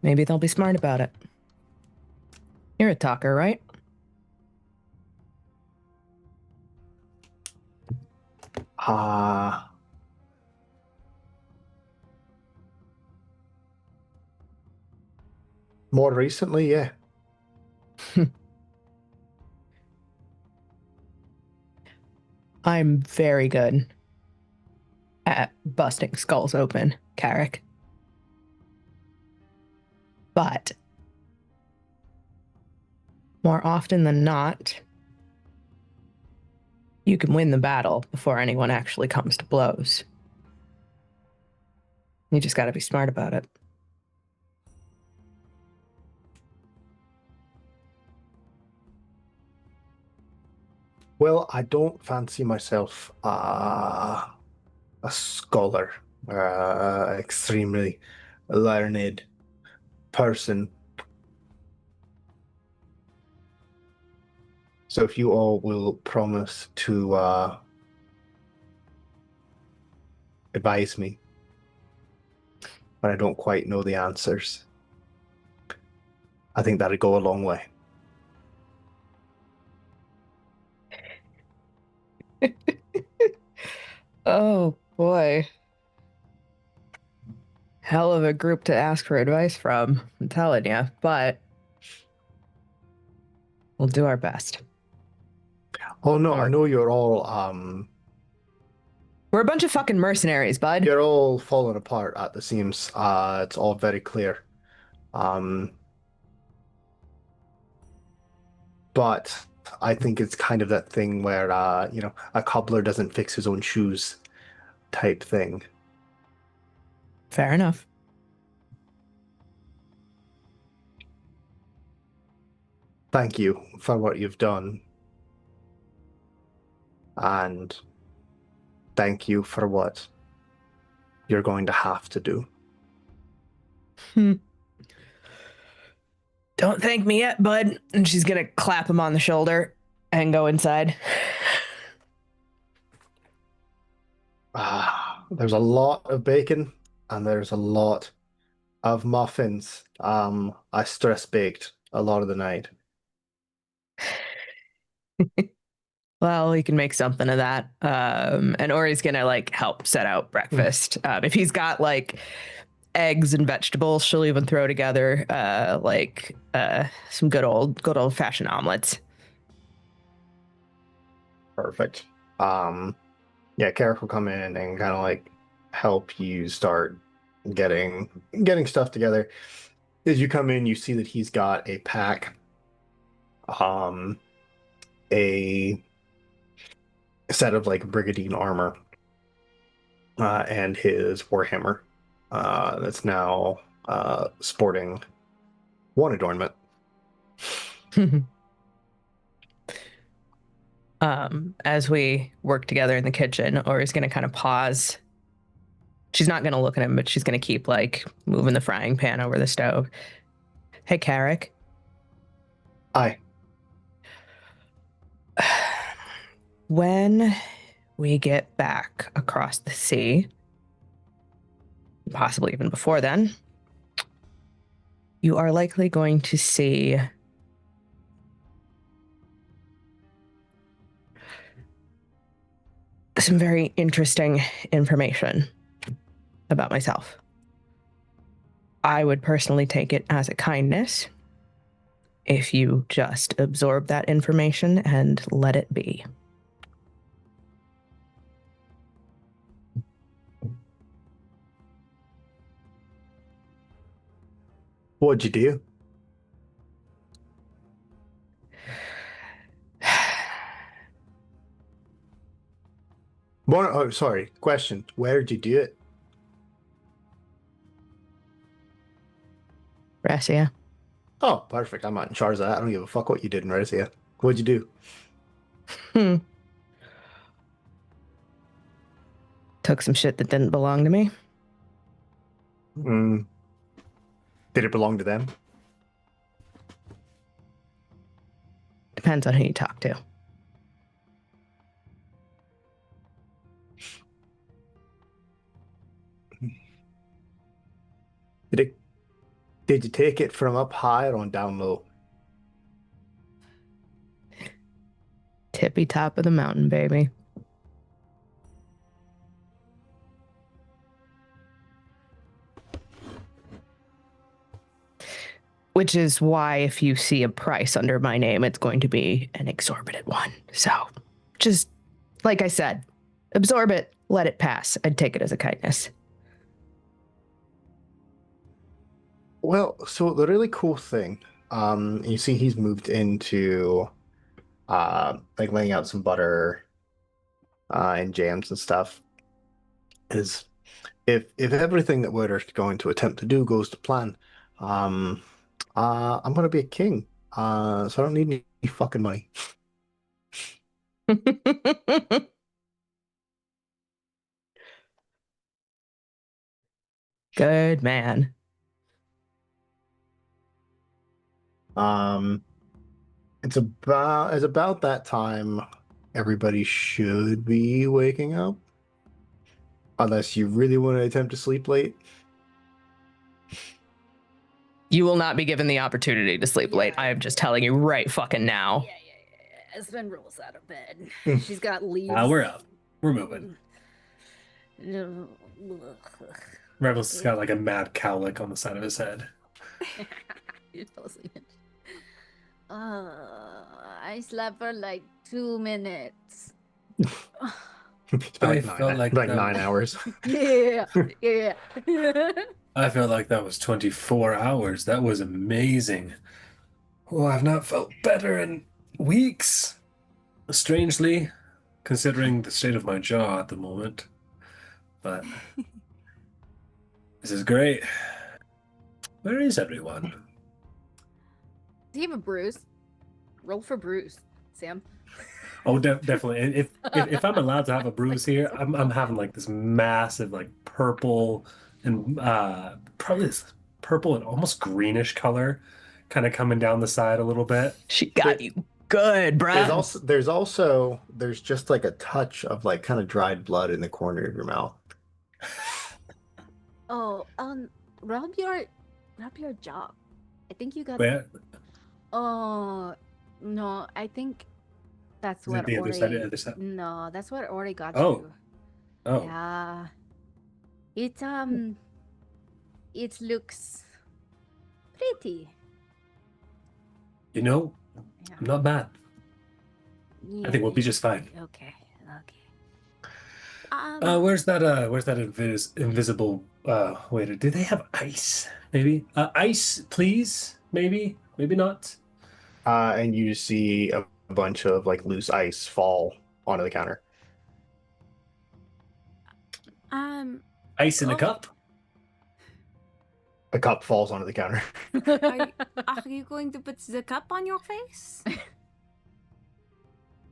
maybe they'll be smart about it. You're a talker, right? More recently, yeah. I'm very good at busting skulls open, Carrick. But more often than not, you can win the battle before anyone actually comes to blows. You just got to be smart about it. Well, I don't fancy myself a scholar, extremely learned person. So if you all will promise to advise me when I don't quite know the answers, I think that'd go a long way. Oh boy. Hell of a group to ask for advice from, I'm telling you, but we'll do our best. Oh no, I Or- know you're all We're a bunch of fucking mercenaries, bud. you're all falling apart at the seams. It's all very clear. But I think it's kind of that thing where a cobbler doesn't fix his own shoes type thing. Fair enough. Thank you for what you've done. And thank you for what you're going to have to do. Don't thank me yet, bud. And she's gonna clap him on the shoulder and go inside. There's a lot of bacon and there's a lot of muffins. I stress baked a lot of the night. Well, he can make something of that. And Ori's gonna like help set out breakfast. If he's got like eggs and vegetables, she'll even throw together some good old fashioned omelets. Perfect. Yeah, Carrick will come in and kind of like help you start getting stuff together. As you come in, you see that he's got a pack, a set of like brigandine armor, and his warhammer, that's now sporting one adornment. as we work together in the kitchen, or is going to kind of pause. She's not going to look at him, but she's going to keep like moving the frying pan over the stove. Hey, Carrick. Aye. When we get back across the sea, possibly even before then, you are likely going to see some very interesting information about myself. I would personally take it as a kindness if you just absorb that information and let it be. What'd you do? Oh, sorry. Question. Where'd you do it? Rassia. Oh, perfect. I'm not in charge of that. I don't give a fuck what you did in Resia. What'd you do? Took some shit that didn't belong to me. Mm. Did it belong to them? Depends on who you talk to. Did you take it from up high or on down low? Tippy top of the mountain, baby. Which is why if you see a price under my name, it's going to be an exorbitant one. So just, like I said, absorb it, let it pass. I'd take it as a kindness. Well, so the really cool thing, you see he's moved into like laying out some butter and jams and stuff, is if everything that we're going to attempt to do goes to plan, um I'm gonna be a king. So I don't need any fucking money. Good man. Um it's about that time everybody should be waking up. Unless you really want to attempt to sleep late. You will not be given the opportunity to sleep late. I am just telling you right fucking now. Yeah. Espen rolls out of bed. Hmm. She's got leaves. We're up. We're moving. Rebels has got like a mad cowlick on the side of his head. You fell asleep. I slept for like 2 minutes. It's been I like felt like that 9 was- hours. Yeah. I felt like that was 24 hours. That was amazing. Oh, I've not felt better in weeks. Strangely, considering the state of my jaw at the moment. But this is great. Where is everyone? Do you have a bruise? Roll for bruise, Sam. Oh, definitely. If I'm allowed to have a bruise here, I'm having like this massive like purple and probably this purple and almost greenish color, kind of coming down the side a little bit. She got you good, bruh. There's just like a touch of like kind of dried blood in the corner of your mouth. Oh, rub your jaw. I think you got. Where Oh, no, I think that's is it what the other side? Ori. The other side. No, that's what Ori got Oh. you. Oh, Yeah. It looks pretty. you know, Yeah. not bad. I think we'll be Yeah. just fine. Okay. Where's that invisible waiter? Do they have ice? Maybe ice, please. Maybe not. And you see a bunch of like loose ice fall onto the counter. Ice in a Oh. cup. A cup falls onto the counter. Are you going to put the cup on your face?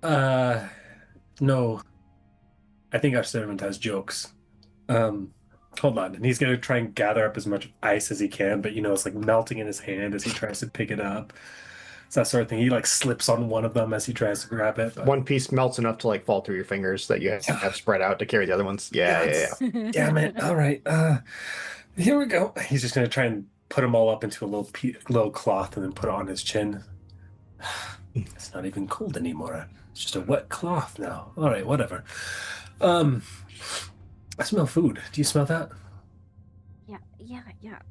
No. I think our servant has jokes. Hold on. And he's gonna try and gather up as much ice as he can, but it's like melting in his hand as he tries to pick it up. It's that sort of thing. He like slips on one of them as he tries to grab it. But... One piece melts enough to like fall through your fingers that you have spread out to carry the other ones. Yeah. Damn it. All right. Here we go. He's just gonna try and put them all up into a little cloth and then put it on his chin. It's not even cold anymore. It's just a wet cloth now. All right, whatever. I smell food. Do you smell that? Yeah.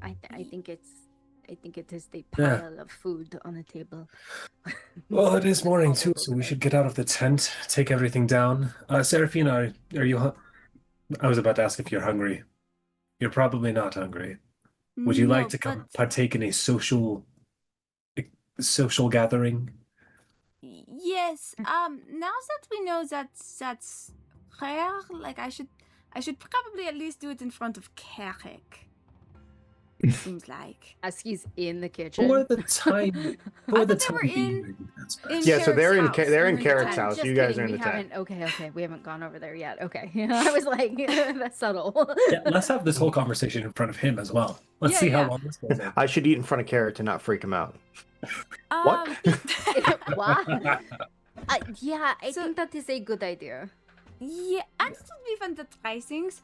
I think it is the pile of food on the table. Well, it is morning too, so we should get out of the tent, take everything down. Serafina, are you? I was about to ask if you're hungry. You're probably not hungry. Would you like to come partake in a social gathering? Yes. Now that we know that's rare, like I should probably at least do it in front of Carrick. It seems like. As he's in the kitchen. For the time. I thought they were in Yeah, so they're in Carrick's Carrick's house. house. Just You guys kidding, are in the we tent. haven't. Okay, we haven't gone over there yet. Okay, I was like, that's subtle. Yeah, let's have this whole conversation in front of him as well. Let's see how long this goes on. I should eat in front of Carrot to not freak him out. What? What? Yeah, I think that is a good idea. Yeah, and it would be fun to try things.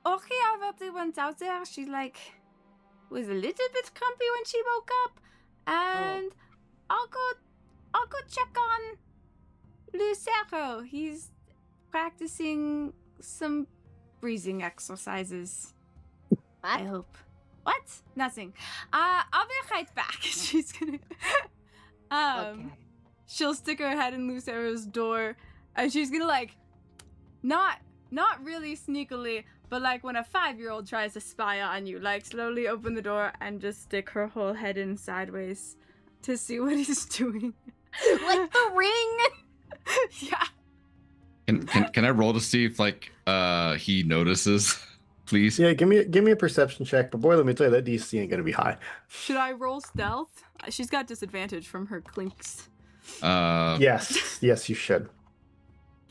Okay, already went out there. She was a little bit grumpy when she woke up, and I'll go check on Lucero. He's practicing some breathing exercises. I hope. What? Nothing. I'll be right back. She's gonna. Okay. She'll stick her head in Lucero's door, and she's gonna not really sneakily, but like when a 5-year-old tries to spy on you, slowly open the door and just stick her whole head in sideways to see what he's doing. Like the ring. Yeah. Can I roll to see if he notices, please? Yeah, give me a perception check. But boy, let me tell you, that DC ain't gonna be high. Should I roll stealth? She's got disadvantage from her clinks. Yes, you should.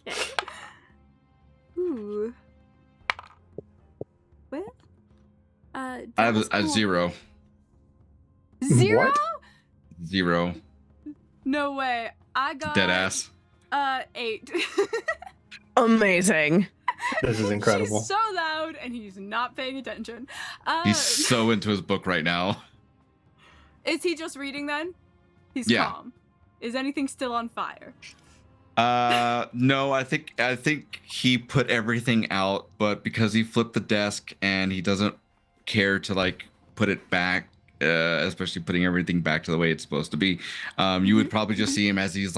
Okay. Ooh. What? I have a 0. 0? What? 0. No way. I got Dead ass. 8. Amazing. This is incredible. She's so loud, and he's not paying attention. He's so into his book right now. Is he just reading then? He's Yeah. calm. Is anything still on fire? No, I think he put everything out, but because he flipped the desk and he doesn't care to put it back, especially putting everything back to the way it's supposed to be, you would probably just see him as he's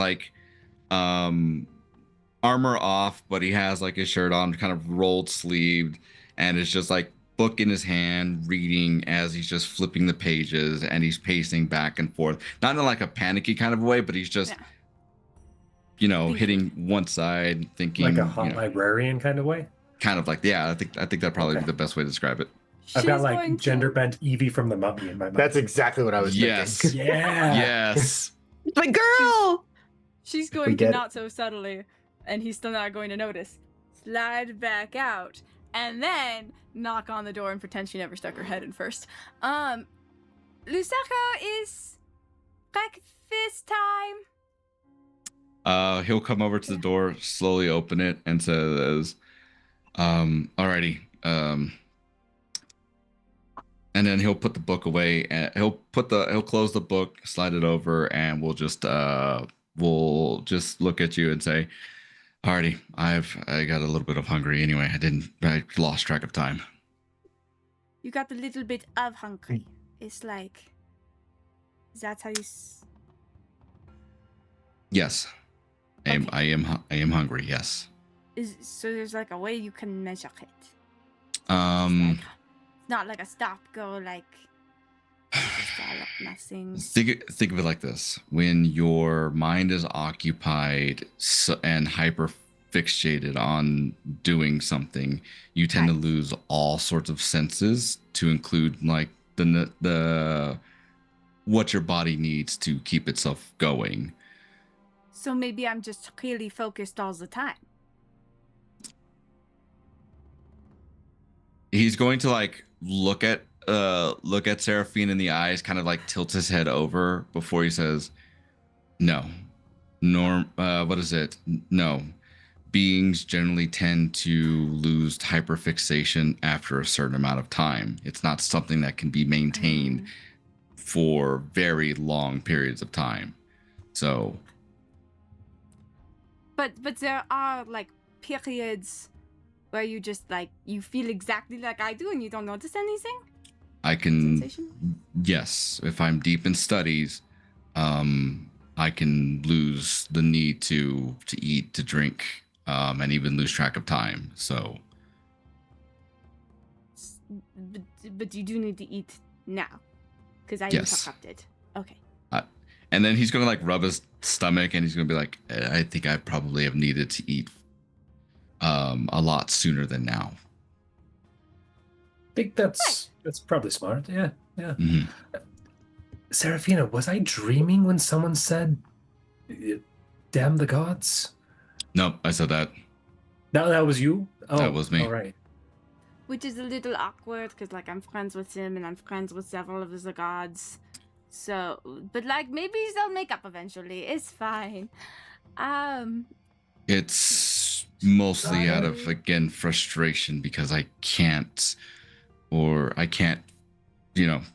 armor off, but he has his shirt on, kind of rolled sleeved, and it's just book in his hand, reading as he's just flipping the pages, and he's pacing back and forth, not in a panicky kind of way, but he's just hitting one side, thinking Like a hot librarian kind of way. kind of I think that'd probably be the best way to describe it. I've got going to- gender bent Evie from the Mummy in my mind. That's exactly what I was Yes. thinking. Yeah. Yes. My girl. She's We going to get it. not so subtly, and he's still not going to notice. Slide back out, and then knock on the door and pretend she never stuck her head in first. Lusaka, is breakfast time. He'll come over to the door, slowly open it, and says, alrighty. And then he'll put the book away, and he'll close the book, slide it over, and we'll just look at you and say, alrighty, I got a little bit of hungry anyway. I lost track of time. You got a little bit of hungry. It's that's how you. Yes. Okay. I am hungry, yes. So there's a way you can measure it. Um It's not like a stop go just nothing. Think of it like this: when your mind is occupied and hyper fixated on doing something, you tend to lose all sorts of senses, to include the what your body needs to keep itself going. So maybe I'm just really focused all the time. He's going to like look at Seraphine in the eyes, kind of like tilts his head over before he says, "No, what is it? No, beings generally tend to lose hyperfixation after a certain amount of time. It's not something that can be maintained for very long periods of time. So, but there are like periods where you just like you feel exactly like I do and you don't notice anything. I can, Sensation? yes, if I'm deep in studies, I can lose the need to eat, to drink, and even lose track of time. So, But you do need to eat now, because I Yes. interrupted. Okay. and then he's going to like rub his stomach, and he's going to be like, I think I probably have needed to eat a lot sooner than now. I think that's probably smart. Yeah. Mhm. Seraphina, was I dreaming when someone said, "Damn the gods"? Nope, I said that. That was you. Oh, That was me. All right. Which is a little awkward, because like I'm friends with him and I'm friends with several of the gods. So, but like maybe they'll make up eventually. It's fine. It's mostly out of, again, frustration because I can't,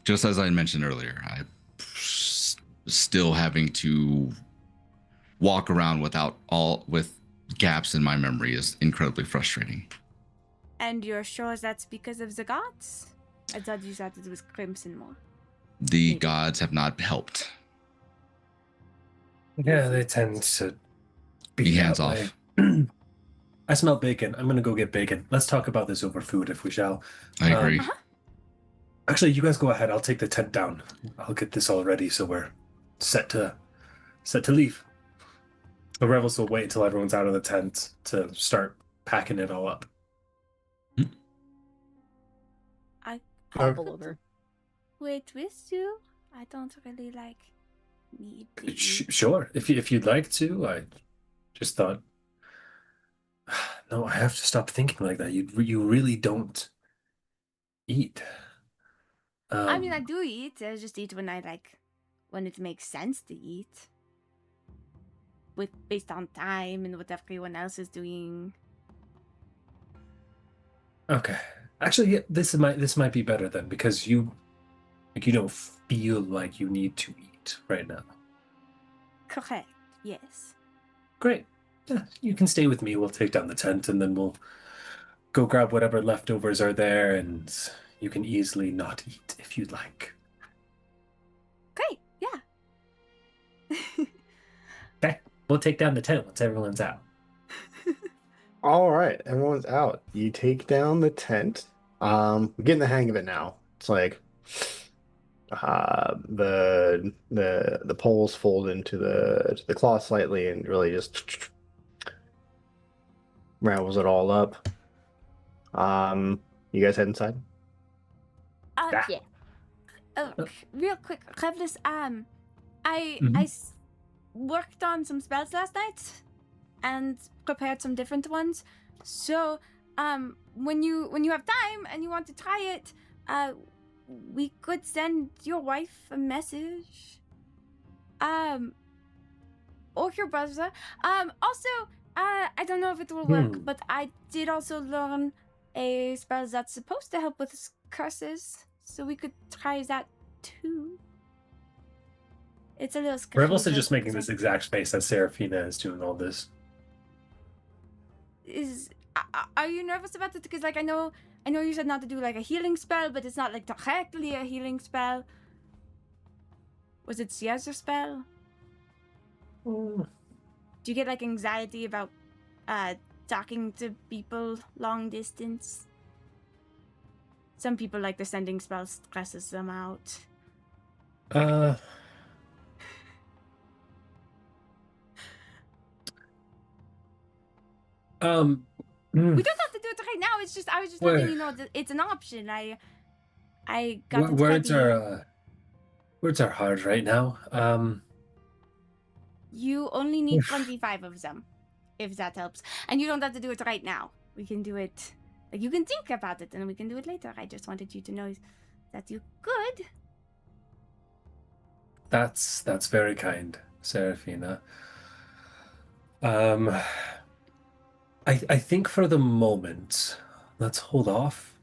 just as I mentioned earlier, I'm still having to walk around with gaps in my memory is incredibly frustrating. And you're sure that's because of the gods? I thought you said it was Crimson more. The Maybe. gods have not helped. Yeah, they tend to Be that hands way. off. I smell bacon. I'm gonna go get bacon. Let's talk about this over food, if we shall. I agree. Actually, you guys go ahead. I'll take the tent down. I'll get this all ready so we're set to leave. The rebels will wait until everyone's out of the tent to start packing it all up. Hobble over. Wait with you? I don't really like need to eat. Sure, if you'd like to. I just thought, no, I have to stop thinking like that. You really don't eat. I mean, I do eat. I just eat when when it makes sense to eat. Based on time and what everyone else is doing. Okay. Actually, yeah, this might be better then, because you don't feel like you need to eat right now. Correct. Yes. Great. Yeah, you can stay with me. We'll take down the tent and then we'll go grab whatever leftovers are there, and you can easily not eat if you'd like. Great. Yeah. Okay. We'll take down the tent once everyone's out. All right, everyone's out. You take down the tent. We're getting the hang of it now. It's like the poles fold into the cloth slightly and really just ravels it all up. You guys head inside? Yeah. Real quick, Revlis, I worked on some spells last night and prepared some different ones. So, when you have time and you want to try it, we could send your wife a message. Or your brother. Also, I don't know if it will work, but I did also learn a spell that's supposed to help with curses, so we could try that too. It's a little scary. Rebels are just making this exact space that Seraphina is doing all this. Are you nervous about it? Because like I know you said not to do like a healing spell, but it's not like directly a healing spell. Was it Caesar spell? Do you get like anxiety about talking to people long distance? Some people like the sending spell stresses them out. We don't have to do it right now. It's just I was just letting you know that it's an option. I got words are hard right now. You only need 25 of them, if that helps. And you don't have to do it right now. We can do it. Like, you can think about it, and we can do it later. I just wanted you to know that you could. That's very kind, Serafina. I think for the moment, let's hold off.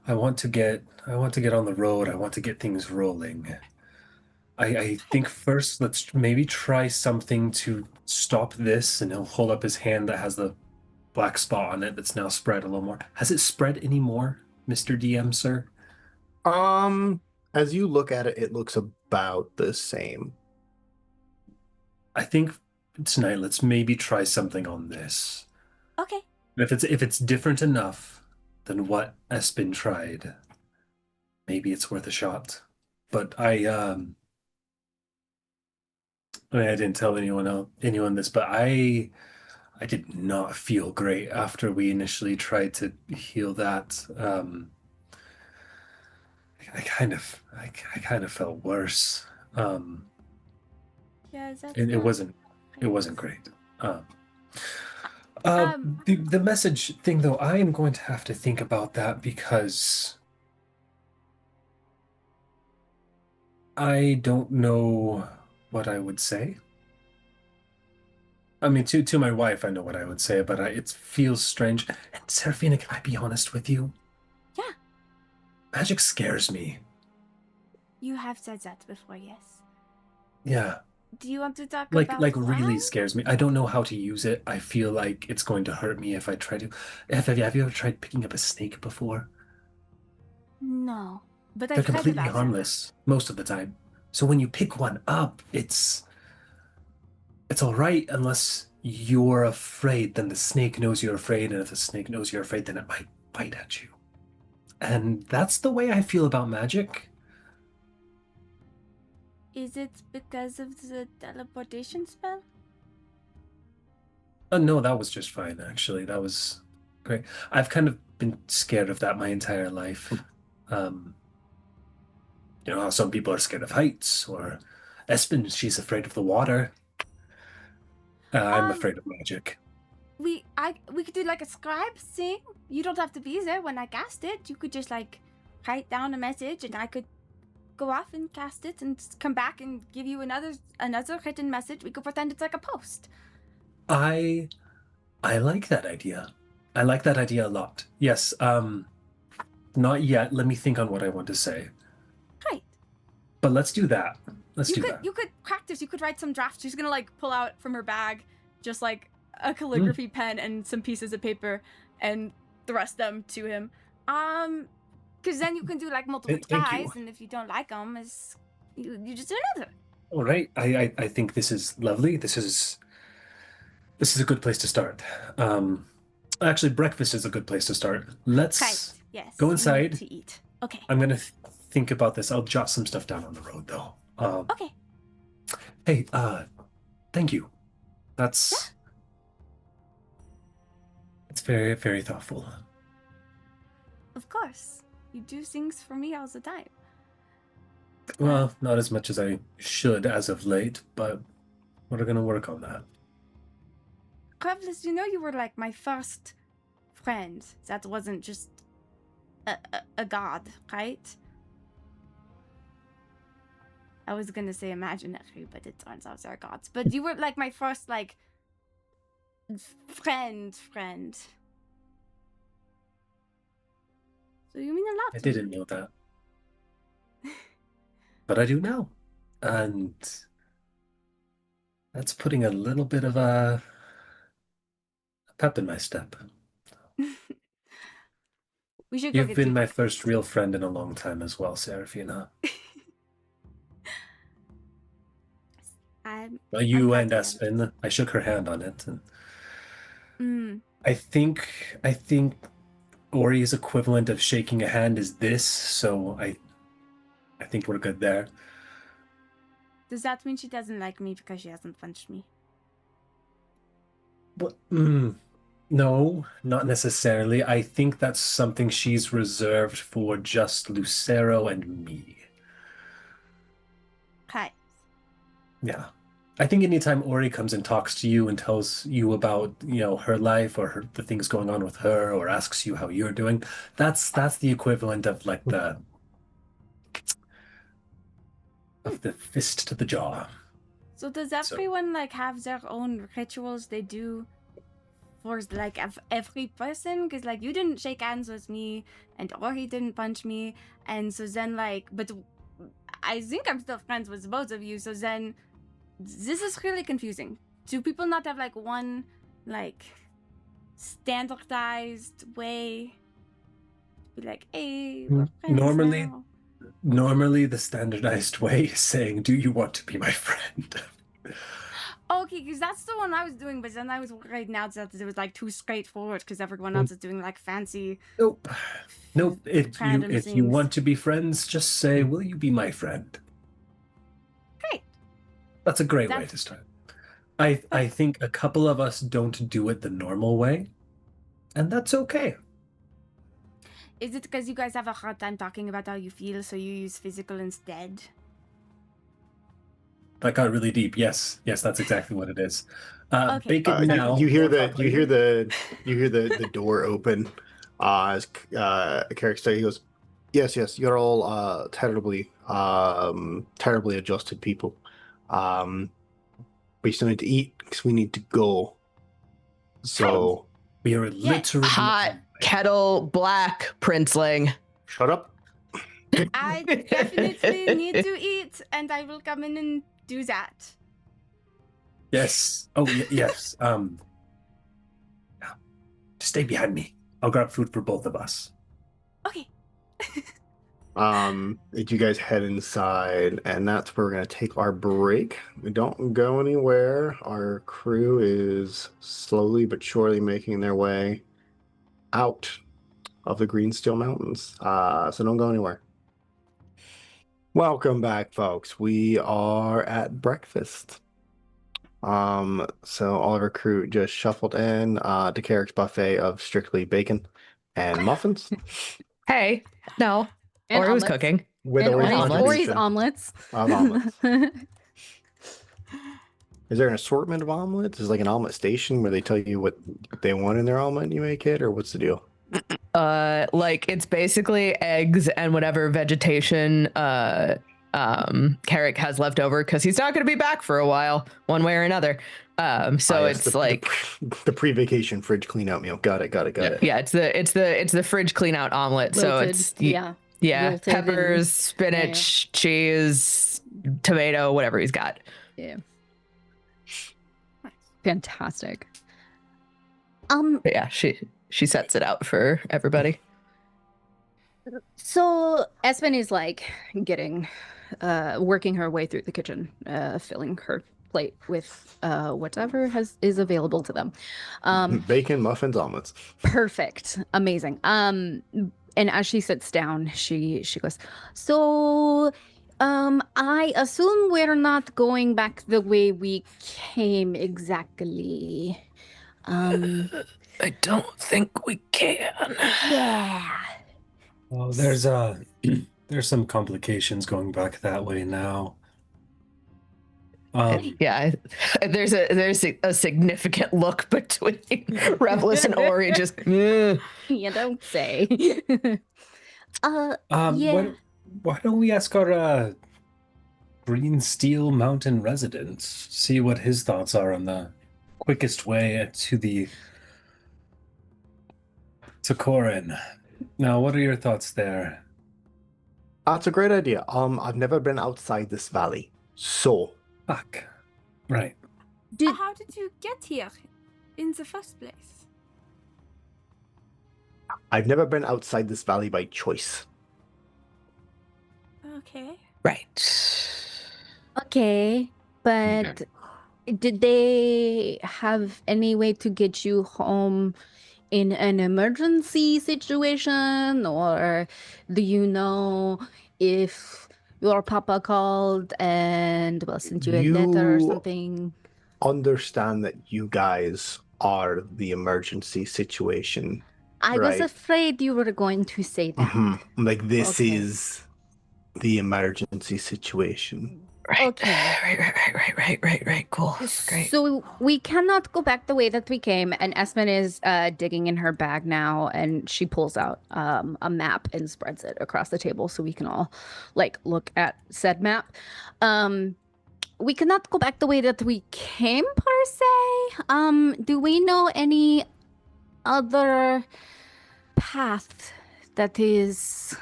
I want to get on the road. I want to get things rolling. I think first let's maybe try something to stop this, and he'll hold up his hand that has the black spot on it that's now spread a little more. Has it spread any more, Mr. DM, sir? As you look at it, it looks about the same. I think tonight let's maybe try something on this. Okay. If it's different enough than what Espen tried, maybe it's worth a shot. But I mean, I didn't tell anyone this, but I did not feel great after we initially tried to heal that. I kind of felt worse. Yeah, that's And it wasn't great. The message thing, though, I am going to have to think about that because I don't know what I would say. I mean, to my wife, I know what I would say, but it feels strange. And Serafina, can I be honest with you? Yeah. Magic scares me. You have said that before, yes. Yeah. Do you want to talk Like about really why? scares me. I don't know how to use it. I feel like it's going to hurt me if I try to. Have you ever tried picking up a snake before? No. But They're I've read completely about them. harmless most of the time. So when you pick one up, it's all right unless you're afraid. Then the snake knows you're afraid, and if the snake knows you're afraid, then it might bite at you. And that's the way I feel about magic. Is it because of the teleportation spell? No, that was just fine, actually. That was great. I've kind of been scared of that my entire life. You know how some people are scared of heights, or Espen, she's afraid of the water. I'm afraid of magic. We could do like a scribe thing. You don't have to be there when I cast it. You could just like write down a message, and I could go off and cast it, and come back and give you another written message. We could pretend it's like a post. I like that idea. I like that idea a lot. Yes. Not yet. Let me think on what I want to say. Right. But let's do that. Let's do that. You could practice. You could write some drafts. She's gonna like pull out from her bag just like a calligraphy pen and some pieces of paper and thrust them to him. Because then you can do like multiple Thank you. tries, and if you don't like them, you just do another. All right. I think this is lovely. This is a good place to start. Actually, breakfast is a good place to start. Let's Right. Yes. go we need inside. to eat. Okay. I'm gonna think about this. I'll jot some stuff down on the road, though. Okay. Hey, thank you. That's it's very, very thoughtful. Of course. You do things for me all the time. Well, not as much as I should as of late, but we're gonna work on that. Cravlis, you know you were like my first friend. That wasn't just a god, right? I was gonna say imaginary, but it turns out they're gods. But you were like my first like friend. So you mean a lot I to me. didn't know that. But I do now. And that's putting a little bit of a pep in my step. We should go You've get been you my breakfast. first real friend in a long time as well, Serafina. I'm You glad and to hear Espen, I shook her hand on it, and Mm. I think Ori's equivalent of shaking a hand is this, so I think we're good there. Does that mean she doesn't like me because she hasn't punched me? But, no, not necessarily. I think that's something she's reserved for just Lucero and me. Hi. Yeah. I think anytime Ori comes and talks to you and tells you about, her life or the things going on with her, or asks you how you're doing, that's the equivalent of like the fist to the jaw. So does So- everyone like have their own rituals they do for like every person? Because like you didn't shake hands with me, and Ori didn't punch me, and so then like, but I think I'm still friends with both of you. So then, this is really confusing. Do people not have like one like standardized way to be like, hey, we're friends Normally- now? Normally, the standardized way is saying, "Do you want to be my friend?" Okay, because that's the one I was doing, but then I was worried now that it was like too straightforward because everyone else is doing like fancy. Nope. Nope. Random If you things. want to be friends, just say, "Will you be my friend?" Great. That's a great way That's- to start. I think a couple of us don't do it the normal way, and that's okay. Is it because you guys have a hard time talking about how you feel, so you use physical instead? That got really deep. Yes, that's exactly what it is. Okay. Bacon now. You hear or the talk you hear later. the door open. As a character, he goes, yes, you're all terribly adjusted people. We still need to eat because we need to go. So We are Yeah. literally Hot kettle black, Princeling. shut up. I definitely need to eat, and I will come in and do that. Yes. Oh, yes. Stay behind me. I'll grab food for both of us. Okay. You guys head inside, and that's where we're gonna take our break. We don't go anywhere. Our crew is slowly but surely making their way out of the Green Steel Mountains. So don't go anywhere. Welcome back, folks. We are at breakfast. So all of our crew just shuffled in to Carrick's buffet of strictly bacon and muffins. Hey, no. And Ori was omelets. cooking. With And Ori's Ori's contribution omelets. of omelets. Is there an assortment of omelets? Is it like an omelet station where they tell you what they want in their omelet and you make it, or what's the deal? Like it's basically eggs and whatever vegetation Carrick has left over because he's not going to be back for a while, one way or another. So Yes, it's like the pre-vacation fridge clean out meal. Got it. yeah, it's the fridge clean out omelet. So Wilted, it's yeah. yeah, wilted and- peppers, spinach, cheese, tomato, whatever he's got. Yeah. Fantastic. But yeah, she sets it out for everybody. So Espen is like getting, working her way through the kitchen, filling her plate with whatever is available to them. Bacon, muffins, omelets. Perfect, amazing. And as she sits down, she goes, so, I assume we're not going back the way we came exactly. I don't think we can. Yeah. Oh, there's there's some complications going back that way now. Yeah, there's a significant look between Revelus and Ori. Just You don't say. Yeah. Why don't we ask our Green Steel Mountain resident, see what his thoughts are on the quickest way to Corin. Now, what are your thoughts there? That's a great idea. I've never been outside this valley, so Fuck. Right. How did you get here in the first place? I've never been outside this valley by choice. Okay. right. Okay, but did they have any way to get you home in an emergency situation, or do you know if your papa called and sent you a letter or You- something? Understand that you guys are the emergency situation. I was right. afraid you were going to say that. Like this Okay. is the emergency situation. Right. Okay. Right. Cool. Great. So we cannot go back the way that we came. And Espen is digging in her bag now, and she pulls out a map and spreads it across the table so we can all like look at said map. We cannot go back the way that we came per se. Do we know any other path that is?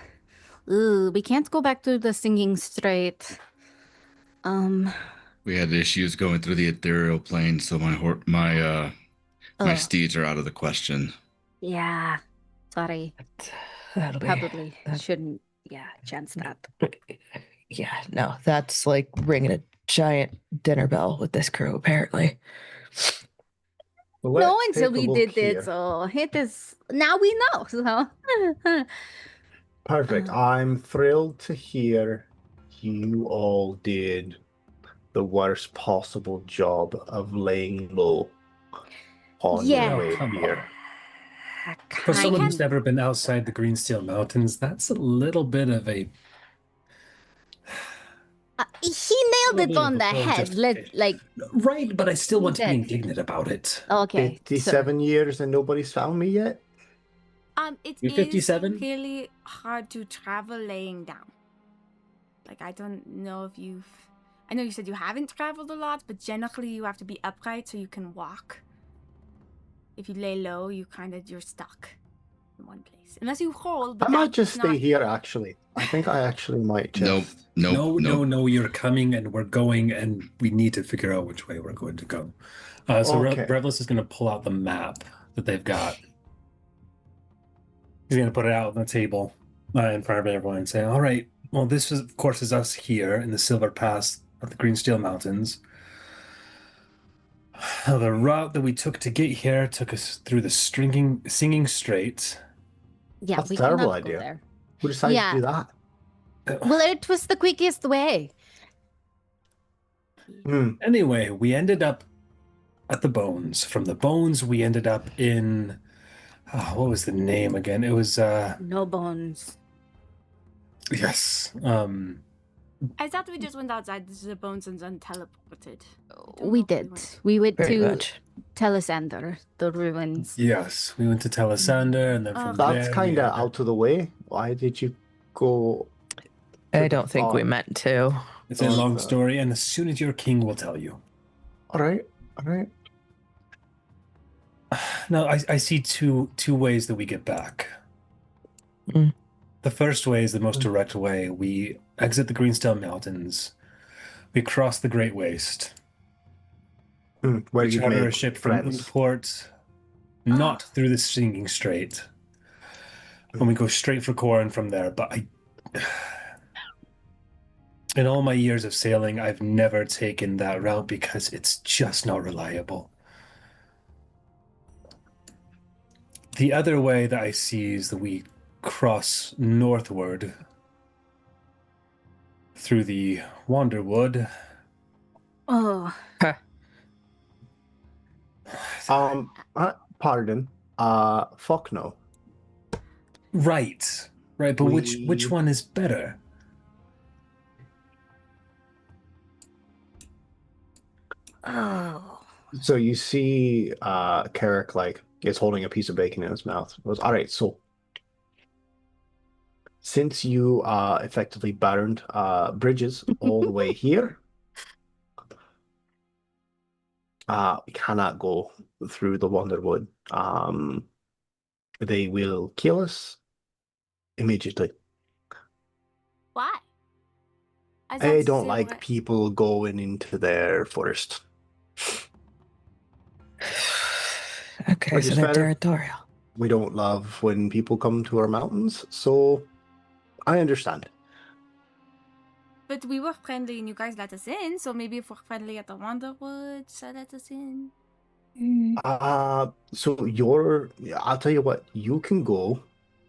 Ooh, we can't go back to the Singing Strait. We had issues going through the ethereal plane, so my Oh, steeds are out of the question. yeah. Sorry. That'll be. Probably that- shouldn't. Yeah, chance that. Yeah. No, that's like ringing a giant dinner bell with this crew. Apparently. Well, No, let's until take a we look did it. here. So it is now we know. So Perfect. I'm thrilled to hear you all did the worst possible job of laying low on Yeah. your way Come here. For someone who's kind never been outside the Green Steel Mountains, that's a little bit of a he nailed little it bit on of the a poor head. justification. Like Right, but I still want to be That- indignant about it. okay, so 57 years and nobody's found me yet? It You're is 57? really hard to travel laying down. Like, I don't know if you've... I know you said you haven't traveled a lot, but generally you have to be upright so you can walk. If you lay low, you're stuck in one place. Unless you hold, but I might that's just stay not... here, actually. I think I actually might just... Nope. No, you're coming and we're going, and we need to figure out which way we're going to go. So Okay. Revlis is going to pull out the map that they've got. He's going to put it out on the table in front of everyone and say, all right, well, this is, of course, is us here in the Silver Pass of the Green Steel Mountains. The route that we took to get here took us through the Singing Strait. yeah, That's we a terrible cannot go idea. there. Who decided Yeah. to do that? Well, it was the quickest way. Anyway, we ended up at the Bones. From the Bones, we ended up in... what was the name again? It was... No bones. Yes. I thought we just went outside the bones and then teleported. We did. We went Pretty to much. Telesander, the ruins. Yes, we went to Telesander, and then from there... That's we kind of ended- out of the way. Why did you go... I don't think we meant to. It's a long story, and as soon as your king will tell you. All right. Now, I see two ways that we get back. Mm. The first way is the most direct way. We exit the Greenstone Mountains. We cross the Great Waste. Where We you charter a make ship from friends. Undport, not through the Singing Strait. And we go straight for Corin from there. But in all my years of sailing, I've never taken that route because it's just not reliable. The other way that I see is that we cross northward through the Wanderwood. Oh, Pardon. Fuck no. Right, but which one is better? oh. So you see Carrick like is holding a piece of bacon in his mouth. He goes, all right, so since you effectively burned bridges all the way here, we cannot go through the Wonderwood. They will kill us immediately. Why? I don't like people going into their forest. Okay, Which so is they're fair. territorial. We don't love when people come to our mountains, so I understand. But we were friendly and you guys let us in, so maybe if we're friendly at the Wanderwood, so let us in. I'll tell you what, you can go,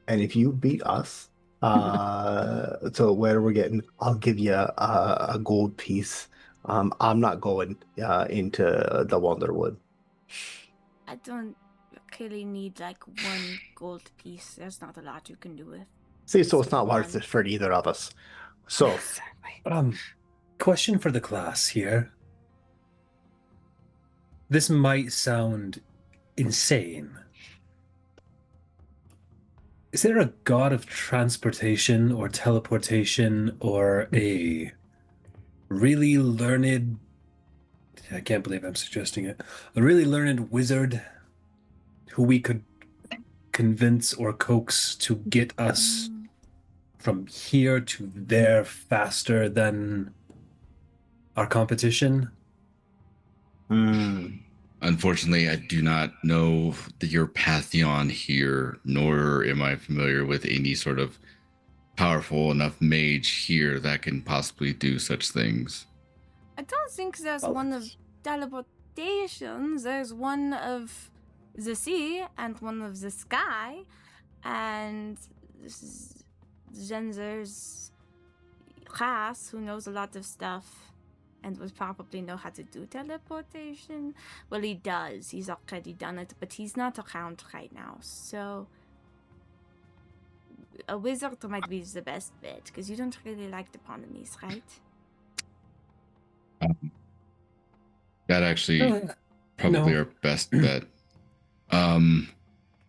and if you beat us, to where we're getting, I'll give you a gold piece. I'm not going into the Wonderwood. I don't really need like one gold piece. There's not a lot you can do with. See, so it's not worth it for either of us. So, Exactly. Question for the class here. This might sound insane. Is there a god of transportation or teleportation or a really learned, I can't believe I'm suggesting it, a really learned wizard who we could convince or coax to get us from here to there faster than our competition? Unfortunately, I do not know your pantheon here, nor am I familiar with any sort of powerful enough mage here that can possibly do such things. I don't think there's one of teleportation. There's one of the sea and one of the sky, and then there's Haas, who knows a lot of stuff and would probably know how to do teleportation. Well, he does. He's already done it, but he's not around right now. So a wizard might be the best bet, because you don't really like the enemies, right? That actually probably No. our best bet.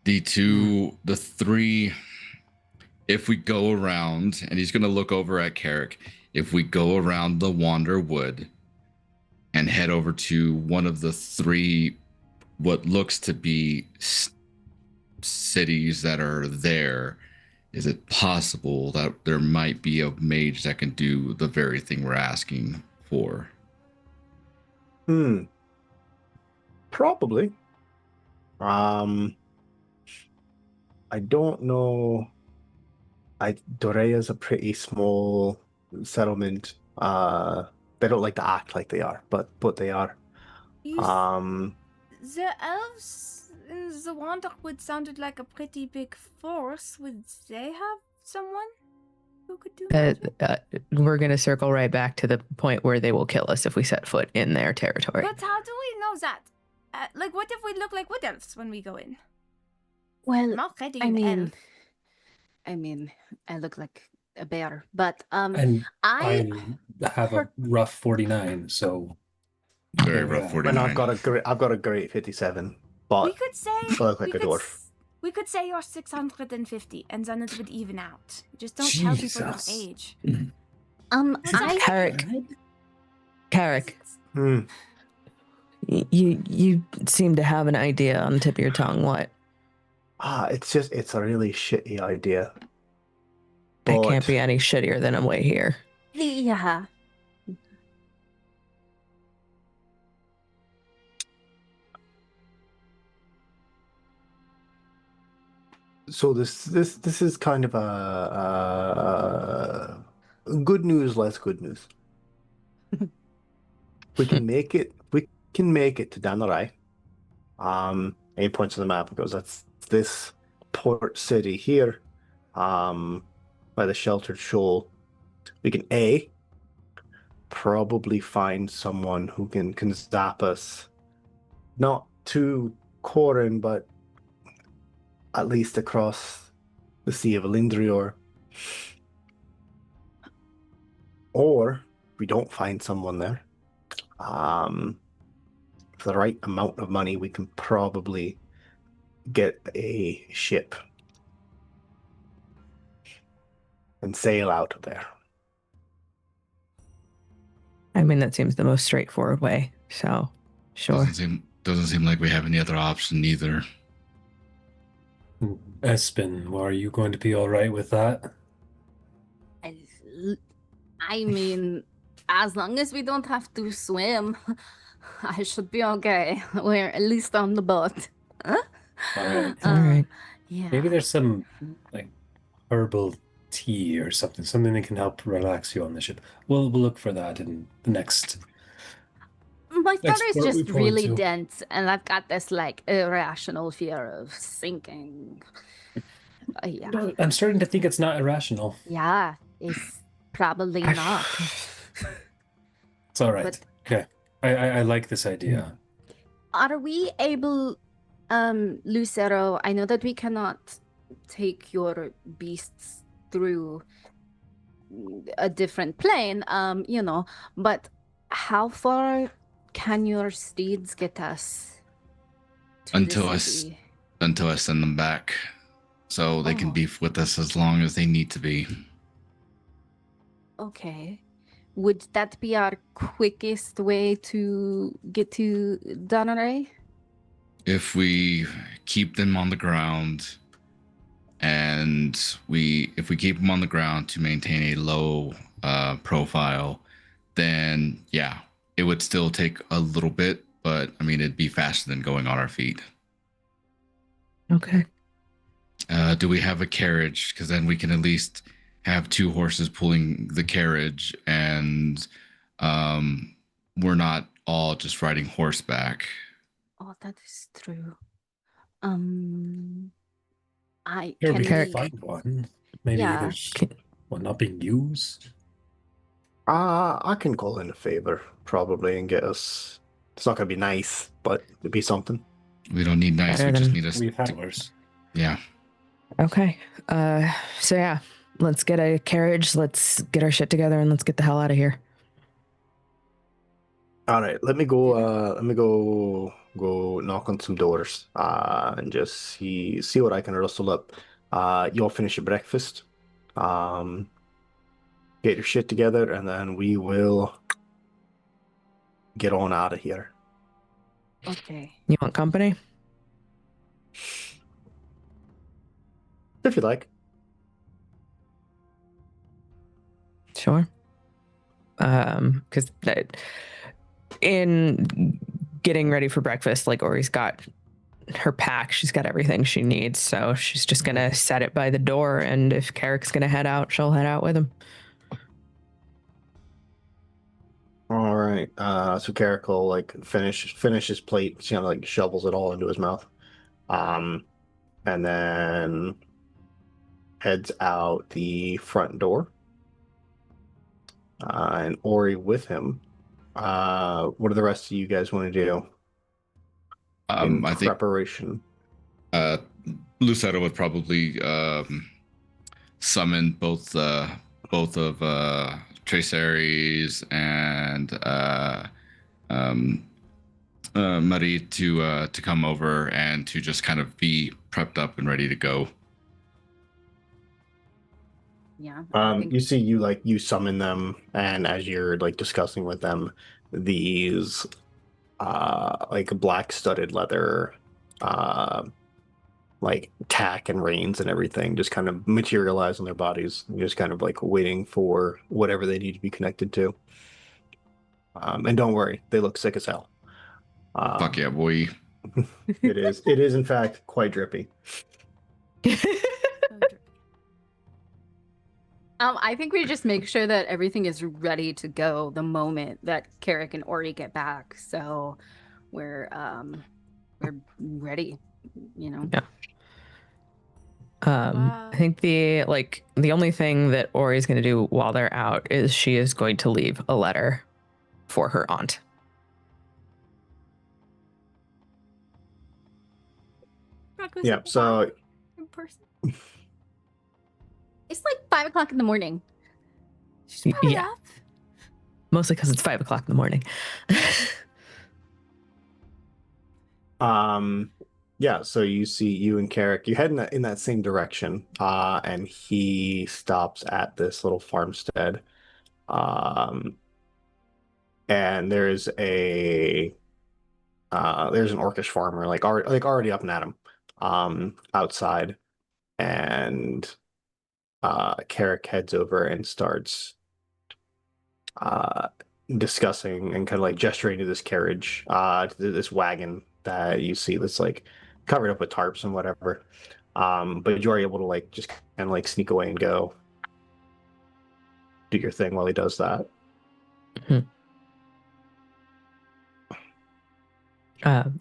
The three, if we go around, and he's going to look over at Carrick, if we go around the Wander Wood and head over to one of the three, what looks to be cities that are there, is it possible that there might be a mage that can do the very thing we're asking for? Probably. I don't know. Dorea's a pretty small settlement. They don't like to act like they are, but they are. The elves in the Wanderwood sounded like a pretty big force. Would they have someone who could do that? We're going to circle right back to the point where they will kill us if we set foot in their territory. But how do we know that? Like, what if we look like wood elves when we go in? Well, I'm already I an mean, elf. I look like a bear, but And I I have a rough 49, so Very Yeah. rough And 49. And I've got a great 57, We but could say I look like a dwarf. We could say you're 650, and then it would even out. Just don't tell people your Jesus. age. Carrick, Hmm. you seem to have an idea on the tip of your tongue. What? It's a really shitty idea. It can't But be any shittier than a way here. yeah. so this is kind of a good news, less good news. We can make it. We can make it to Danarai. He points to the map and goes, "That's this port city here, by the sheltered shoal. We can probably find someone who can zap us, not to Corin, but at least across the Sea of Elindrior. Or if we don't find someone there, for the right amount of money, we can probably get a ship and sail out of there." I mean, that seems the most straightforward way. So, sure. Doesn't seem like we have any other option either. Espen, are you going to be all right with that? I mean, as long as we don't have to swim, I should be okay. We're at least on the boat. All right. All right. Yeah. Maybe there's some like herbal tea or something that can help relax you on the ship. We'll look for that in the next. My Next father's port we just point really to. dense, and I've got this like irrational fear of sinking. Yeah. No, I'm starting to think it's not irrational. Yeah, it's probably not. It's all right. But- Okay. I like this idea. Are we able, Lucero? I know that we cannot take your beasts through a different plane, you know, but how far can your steeds get us to Until the I city? until I send them back, so they can Oh. be with us as long as they need to be. Okay. Would that be our quickest way to get to Donneray? If we keep them on the ground, and if we keep them on the ground to maintain a low profile, then yeah, it would still take a little bit, but I mean, it'd be faster than going on our feet. Okay. Do we have a carriage? Because then we can at least have two horses pulling the carriage, and we're not all just riding horseback. Oh, that is true. Um, Or we can can Carrick. find one. Maybe Yeah. there's one not being used. I can call in a favor probably and get us. It's not gonna be nice, but it'd be something. We don't need nice. Better We just than- need us. We've had worse. Yeah. Okay. So yeah, let's get a carriage, let's get our shit together, and let's get the hell out of here. All right, let me go. Let me go knock on some doors. And just see what I can rustle up. You all finish your breakfast. Get your shit together, and then we will get on out of here. Okay. You want company? If you like. Sure. Because in getting ready for breakfast, like Ori's got her pack, she's got everything she needs, so she's just gonna set it by the door, and if Carrick's gonna head out, she'll head out with him. All right. So Carrick will like finish his plate. She kind of like shovels it all into his mouth. And then heads out the front door. And Ori with him. What do the rest of you guys want to do in I think preparation? Lucetta would probably summon both of Traceres and Marie to come over and to just kind of be prepped up and ready to go. Yeah. I think- You see, you summon them, and as you're like discussing with them, these like black studded leather, like tack and reins and everything just kind of materialize on their bodies. You're just kind of like waiting for whatever they need to be connected to. And don't worry, they look sick as hell. Fuck yeah, boy. It is in fact quite drippy. I think we just make sure that everything is ready to go the moment that Carrick and Ori get back. So we're ready, you know. Yeah. Wow. I think the only thing that Ori's going to do while they're out is she is going to leave a letter for her aunt. Yeah, so in person. It's like 5 o'clock in the morning. She's probably Yeah. up. Mostly because it's 5 o'clock in the morning. yeah, so you see you and Carrick, you head in that same direction, and he stops at this little farmstead. And there's an orcish farmer already up and at him outside, and Carrick heads over and starts discussing and kind of like gesturing to this carriage, to this wagon that you see that's like covered up with tarps and whatever. But you're able to like just kind of like sneak away and go do your thing while he does that.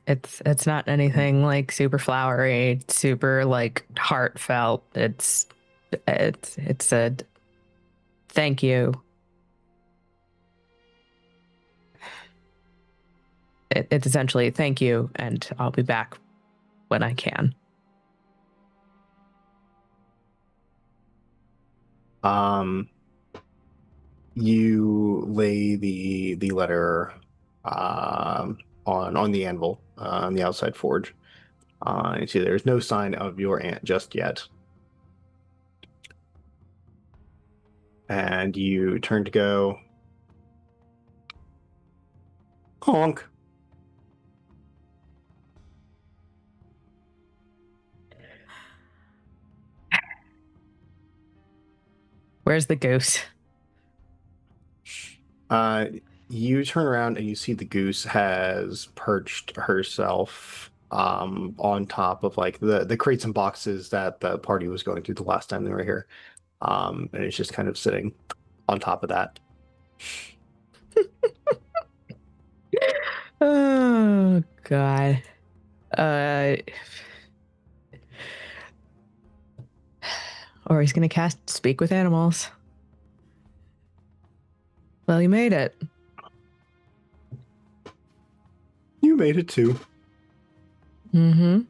It's not anything like super flowery, super like heartfelt. It's a thank you. It's essentially thank you, and I'll be back when I can. You lay the letter on the anvil on the outside forge. You see there's no sign of your aunt just yet. And you turn to go. Honk. Where's the goose? You turn around and you see the goose has perched herself on top of like the crates and boxes that the party was going through the last time they were here. And it's just kind of sitting on top of that. Oh God. Or he's gonna cast Speak with Animals. Well, you made it. You made it too. Mm-hmm.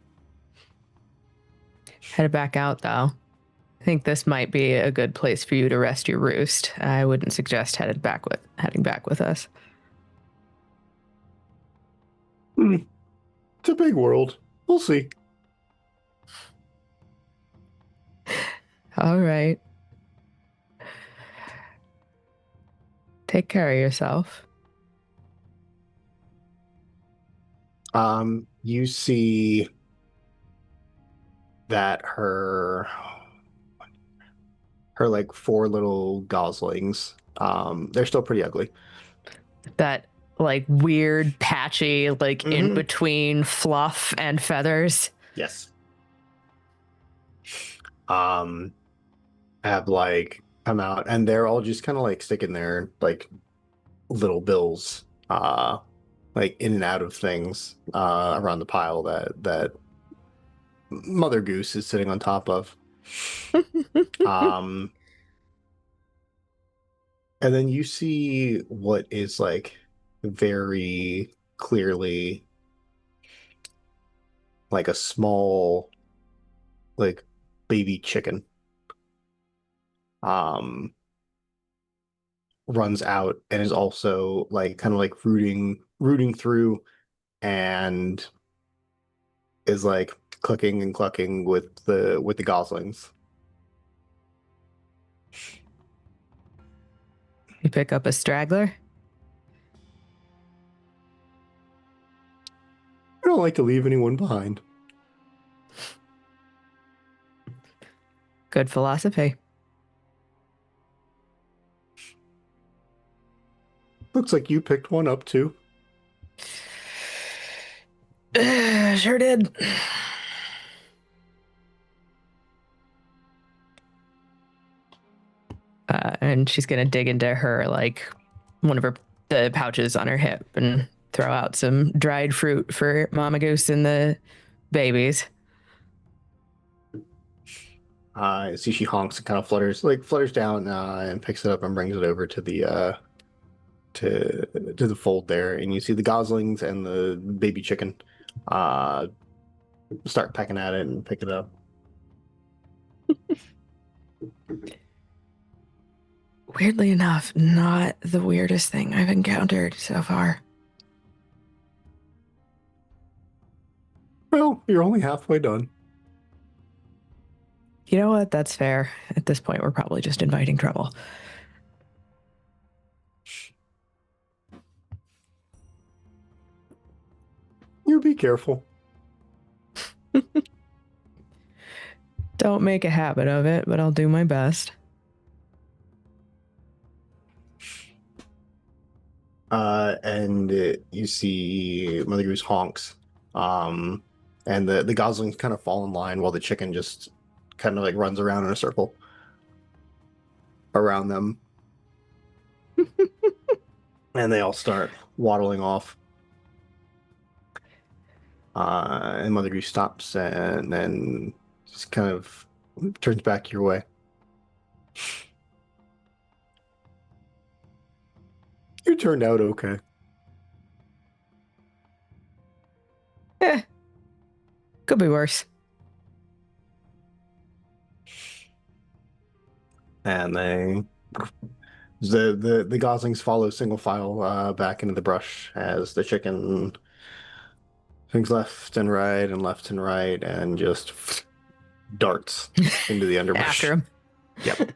Headed back out though. I think this might be a good place for you to rest your roost. I wouldn't suggest heading back with us. It's a big world. We'll see. All right. Take care of yourself. You see that her like four little goslings, they're still pretty ugly. That like weird patchy like in Mhm. between fluff and feathers. Yes. Have like come out and they're all just kind of like sticking their like little bills like in and out of things around the pile that Mother Goose is sitting on top of. um and then you see what is like very clearly like a small like baby chicken um runs out and is also like kind of like rooting through and is like clicking and clucking with the goslings. You pick up a straggler. I don't like to leave anyone behind. Good philosophy. Looks like you picked one up too. Sure did. And she's gonna dig into her like one of the pouches on her hip and throw out some dried fruit for Mama Goose and the babies. See she honks and kind of flutters down and picks it up and brings it over to the to the fold there, and you see the goslings and the baby chicken start pecking at it and pick it up. Weirdly enough, not the weirdest thing I've encountered so far. Well, you're only halfway done. You know what? That's fair. At this point, we're probably just inviting trouble. You be careful. Don't make a habit of it, but I'll do my best. And you see Mother Goose honks, and the goslings kind of fall in line while the chicken just kind of like runs around in a circle around them, and they all start waddling off. And Mother Goose stops and then just kind of turns back your way. You turned out okay. Could be worse. And they The goslings follow single file back into the brush as the chicken swings left and right and just darts into the underbrush. After him. Yep.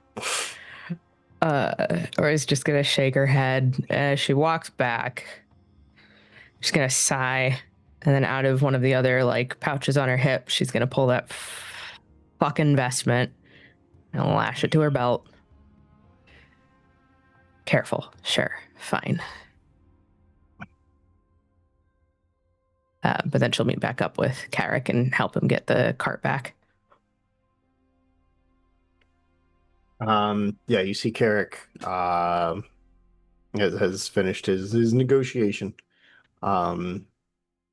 Ori's just gonna shake her head as she walks back. She's gonna sigh, and then out of one of the other like pouches on her hip, she's gonna pull that fucking vestment and lash it to her belt. Careful, sure, fine. But then she'll meet back up with Carrick and help him get the cart back. Yeah, you see Carrick has finished his negotiation. As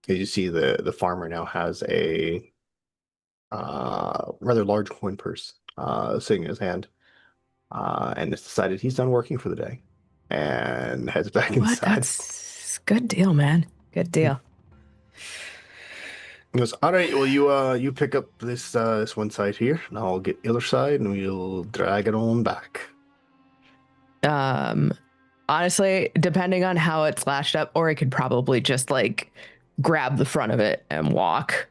you see the farmer now has a rather large coin purse sitting in his hand. And has decided he's done working for the day and heads back What? inside. That's good deal, man. Good deal. He goes, all right, well you pick up this one side here, and I'll get the other side and we'll drag it on back. Honestly, depending on how it's lashed up, or I could probably just like grab the front of it and walk.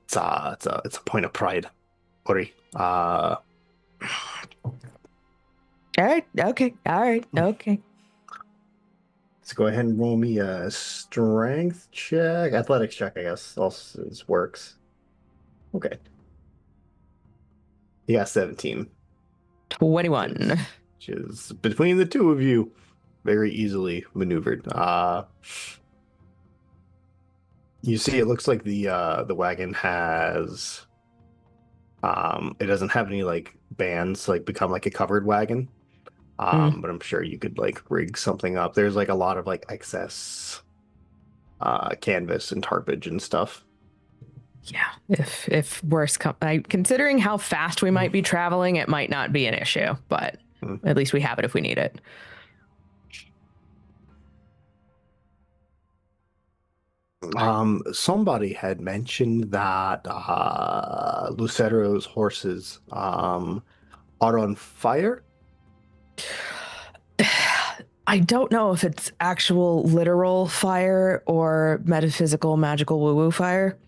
It's a point of pride, Ori. All right, okay, okay. So go ahead and roll me a strength check, athletics check, I guess. Also this works. Okay. You got 17. 21. Which is between the two of you, very easily maneuvered. You see, it looks like the wagon has it doesn't have any like bands like become like a covered wagon. But I'm sure you could like rig something up. There's like a lot of like excess canvas and tarpage and stuff. Yeah, if worse come, considering how fast we might be traveling, it might not be an issue, but at least we have it if we need it. Somebody had mentioned that Lucero's horses are on fire. I don't know if it's actual literal fire or metaphysical, magical woo-woo fire.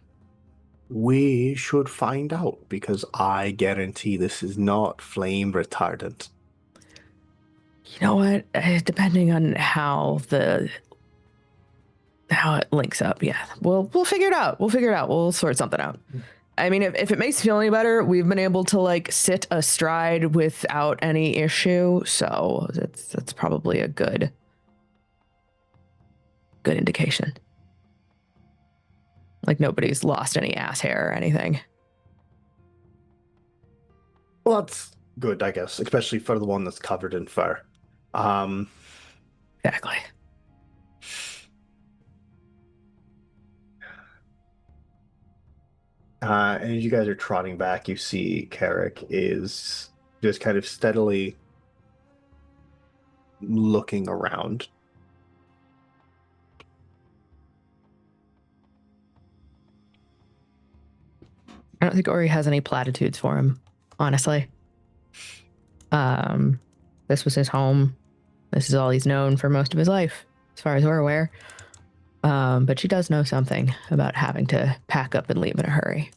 We should find out because I guarantee this is not flame retardant. You know what? Depending on how it links up, yeah, we'll figure it out. We'll sort something out. I mean, if it makes you feel any better, we've been able to like sit astride without any issue, so that's probably a good indication. Like nobody's lost any ass hair or anything. Well, that's good, I guess, especially for the one that's covered in fur. Exactly. And as you guys are trotting back, you see Carrick is just kind of steadily looking around. I don't think Ori has any platitudes for him, honestly. This was his home. This is all he's known for most of his life, as far as we're aware. But she does know something about having to pack up and leave in a hurry.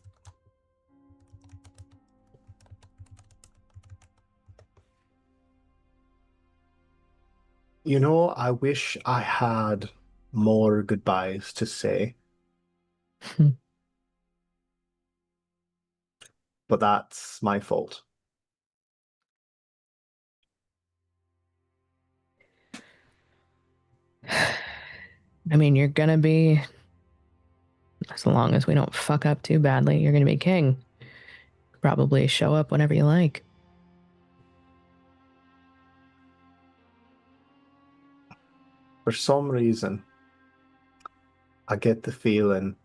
You know, I wish I had more goodbyes to say. But that's my fault. I mean, you're gonna be, as long as we don't fuck up too badly, you're gonna be king. Probably show up whenever you like. For some reason, I get the feeling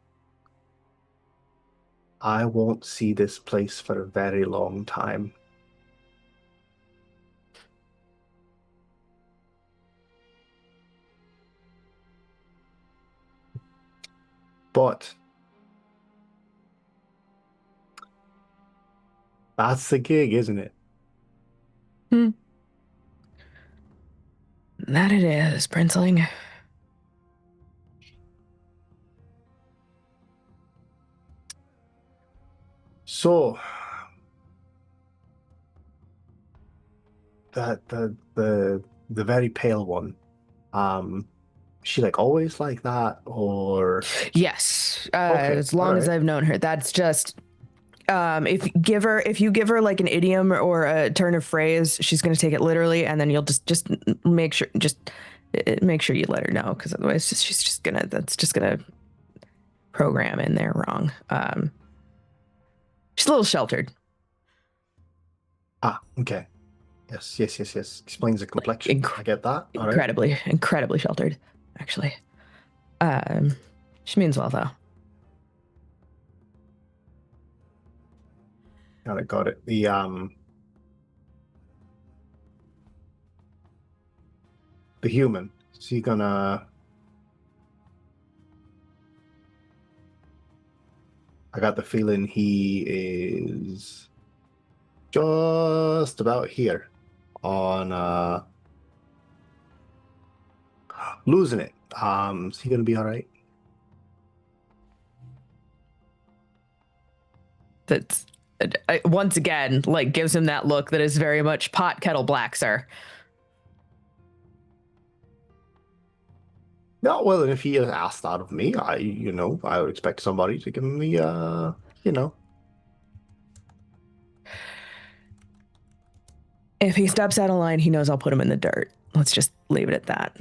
I won't see this place for a very long time. But that's the gig, isn't it? That it is, Princeling. So the very pale one, she like always like that, or Yes, okay, as long as alright. I've known her. That's just if you give her like an idiom or a turn of phrase, she's gonna take it literally, and then you'll just make sure make sure you let her know, because otherwise she's just gonna program in there wrong. She's a little sheltered. Okay. Yes. Explains the complexion. I get that. All right. Incredibly sheltered, actually. She means well though. Got it. The human. Is he gonna? I got the feeling he is just about here on losing it. Is he gonna be all right? That's once again like gives him that look that is very much pot kettle black, sir. No, well, and if he has asked that of me, I would expect somebody to give him the If he steps out of line, he knows I'll put him in the dirt. Let's just leave it at that.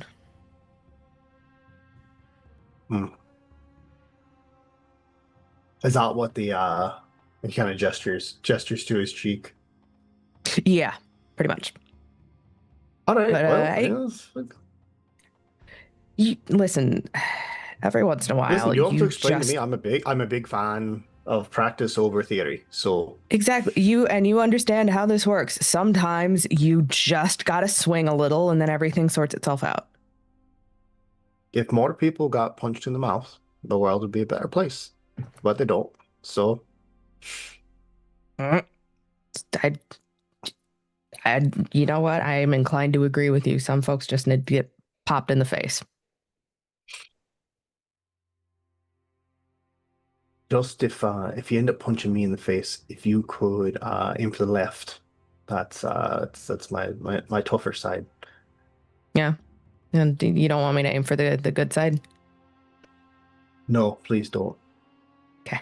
Is that what the he kind of gestures to his cheek? Yeah, pretty much. All right. But, Well, listen, every once in a while, listen, you have to explain just... to me. I'm a big fan of practice over theory. So exactly, you understand how this works. Sometimes you just gotta swing a little, and then everything sorts itself out. if more people got punched in the mouth, the world would be a better place. But they don't. So I you know what? I am inclined to agree with you. Some folks just need to get popped in the face. just if you end up punching me in the face, if you could aim for the left, that's my tougher side. Yeah. And you don't want me to aim for the good side? No, please don't. Okay.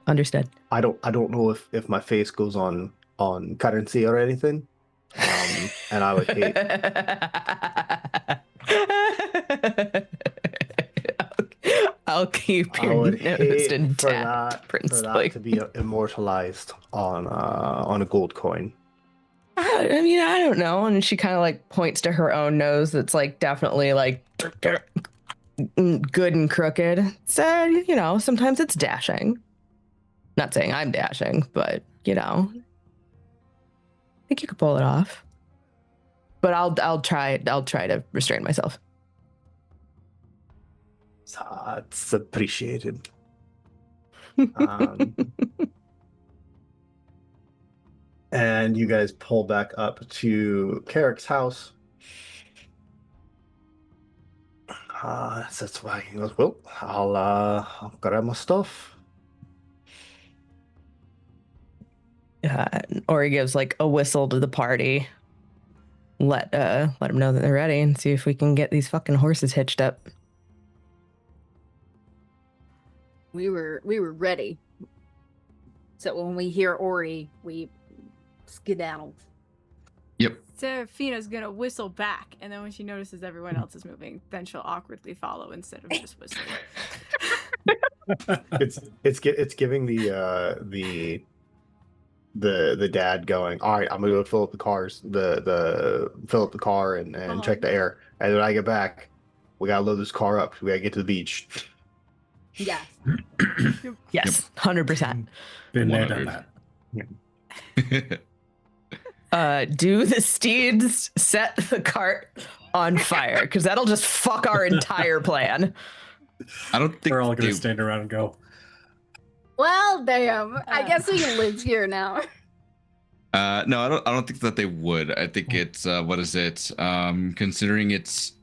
Understood. I don't know if my face goes on currency or anything. And I would hate I'll keep I your would nose hate intact, for that to be immortalized on a gold coin. I mean, I don't know. And she kind of like points to her own nose that's like definitely like good and crooked. So, sometimes it's dashing. Not saying I'm dashing, but, I think you could pull it off. But I'll try to restrain myself. It's appreciated. And you guys pull back up to Carrick's house. That's why he goes, well, I'll grab my stuff. Or he gives like a whistle to the party. Let him know that they're ready and see if we can get these fucking horses hitched up. We were ready. So when we hear Ori, we skedaddled. Yep. Seraphina's gonna whistle back, and then when she notices everyone else is moving, then she'll awkwardly follow instead of just whistling. It's giving the dad going, all right, I'm gonna go fill up the cars, fill up the car and check the air. And when I get back, we gotta load this car up. We gotta get to the beach. Yes. Yes, 100%. Been there, done that. Do the steeds set the cart on fire? Because that'll just fuck our entire plan. I don't think We're all going they- to stand around and go, Well, damn. I guess he lives here now. No, I don't think that they would. I think it's what is it? Considering it's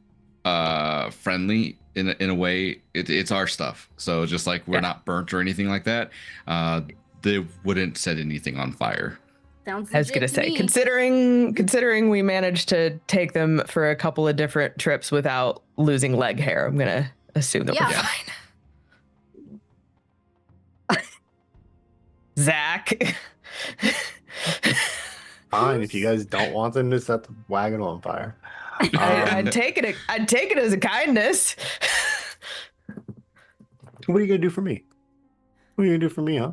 friendly in a way, it's our stuff. So just like we're not burnt or anything like that, they wouldn't set anything on fire. Sounds I was gonna legit to say, me. considering we managed to take them for a couple of different trips without losing leg hair, I'm gonna assume that we're Yeah. fine. Zach. Fine, if you guys don't want them to set the wagon on fire. I'd take it. I'd take it as a kindness. What are you gonna do for me? What are you gonna do for me, huh?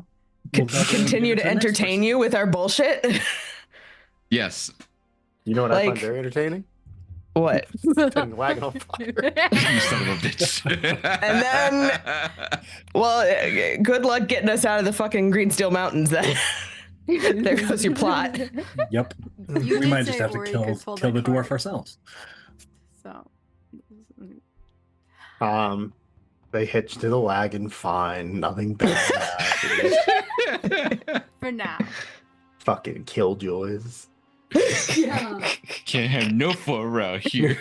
Continue to entertain you with our bullshit. Yes. You know what I find Like- very entertaining? What? Setting the wagon on fire. You son of a bitch. And then- Well, good luck getting us out of the fucking Green Steel Mountains. Then there goes your plot. Yep. You We did might just say have to Ori kill could pull the that dwarf card. ourselves. So, They hitched to the wagon fine. Nothing bad happened. for now. Fucking killjoys. Yeah. Can't have no fun around here.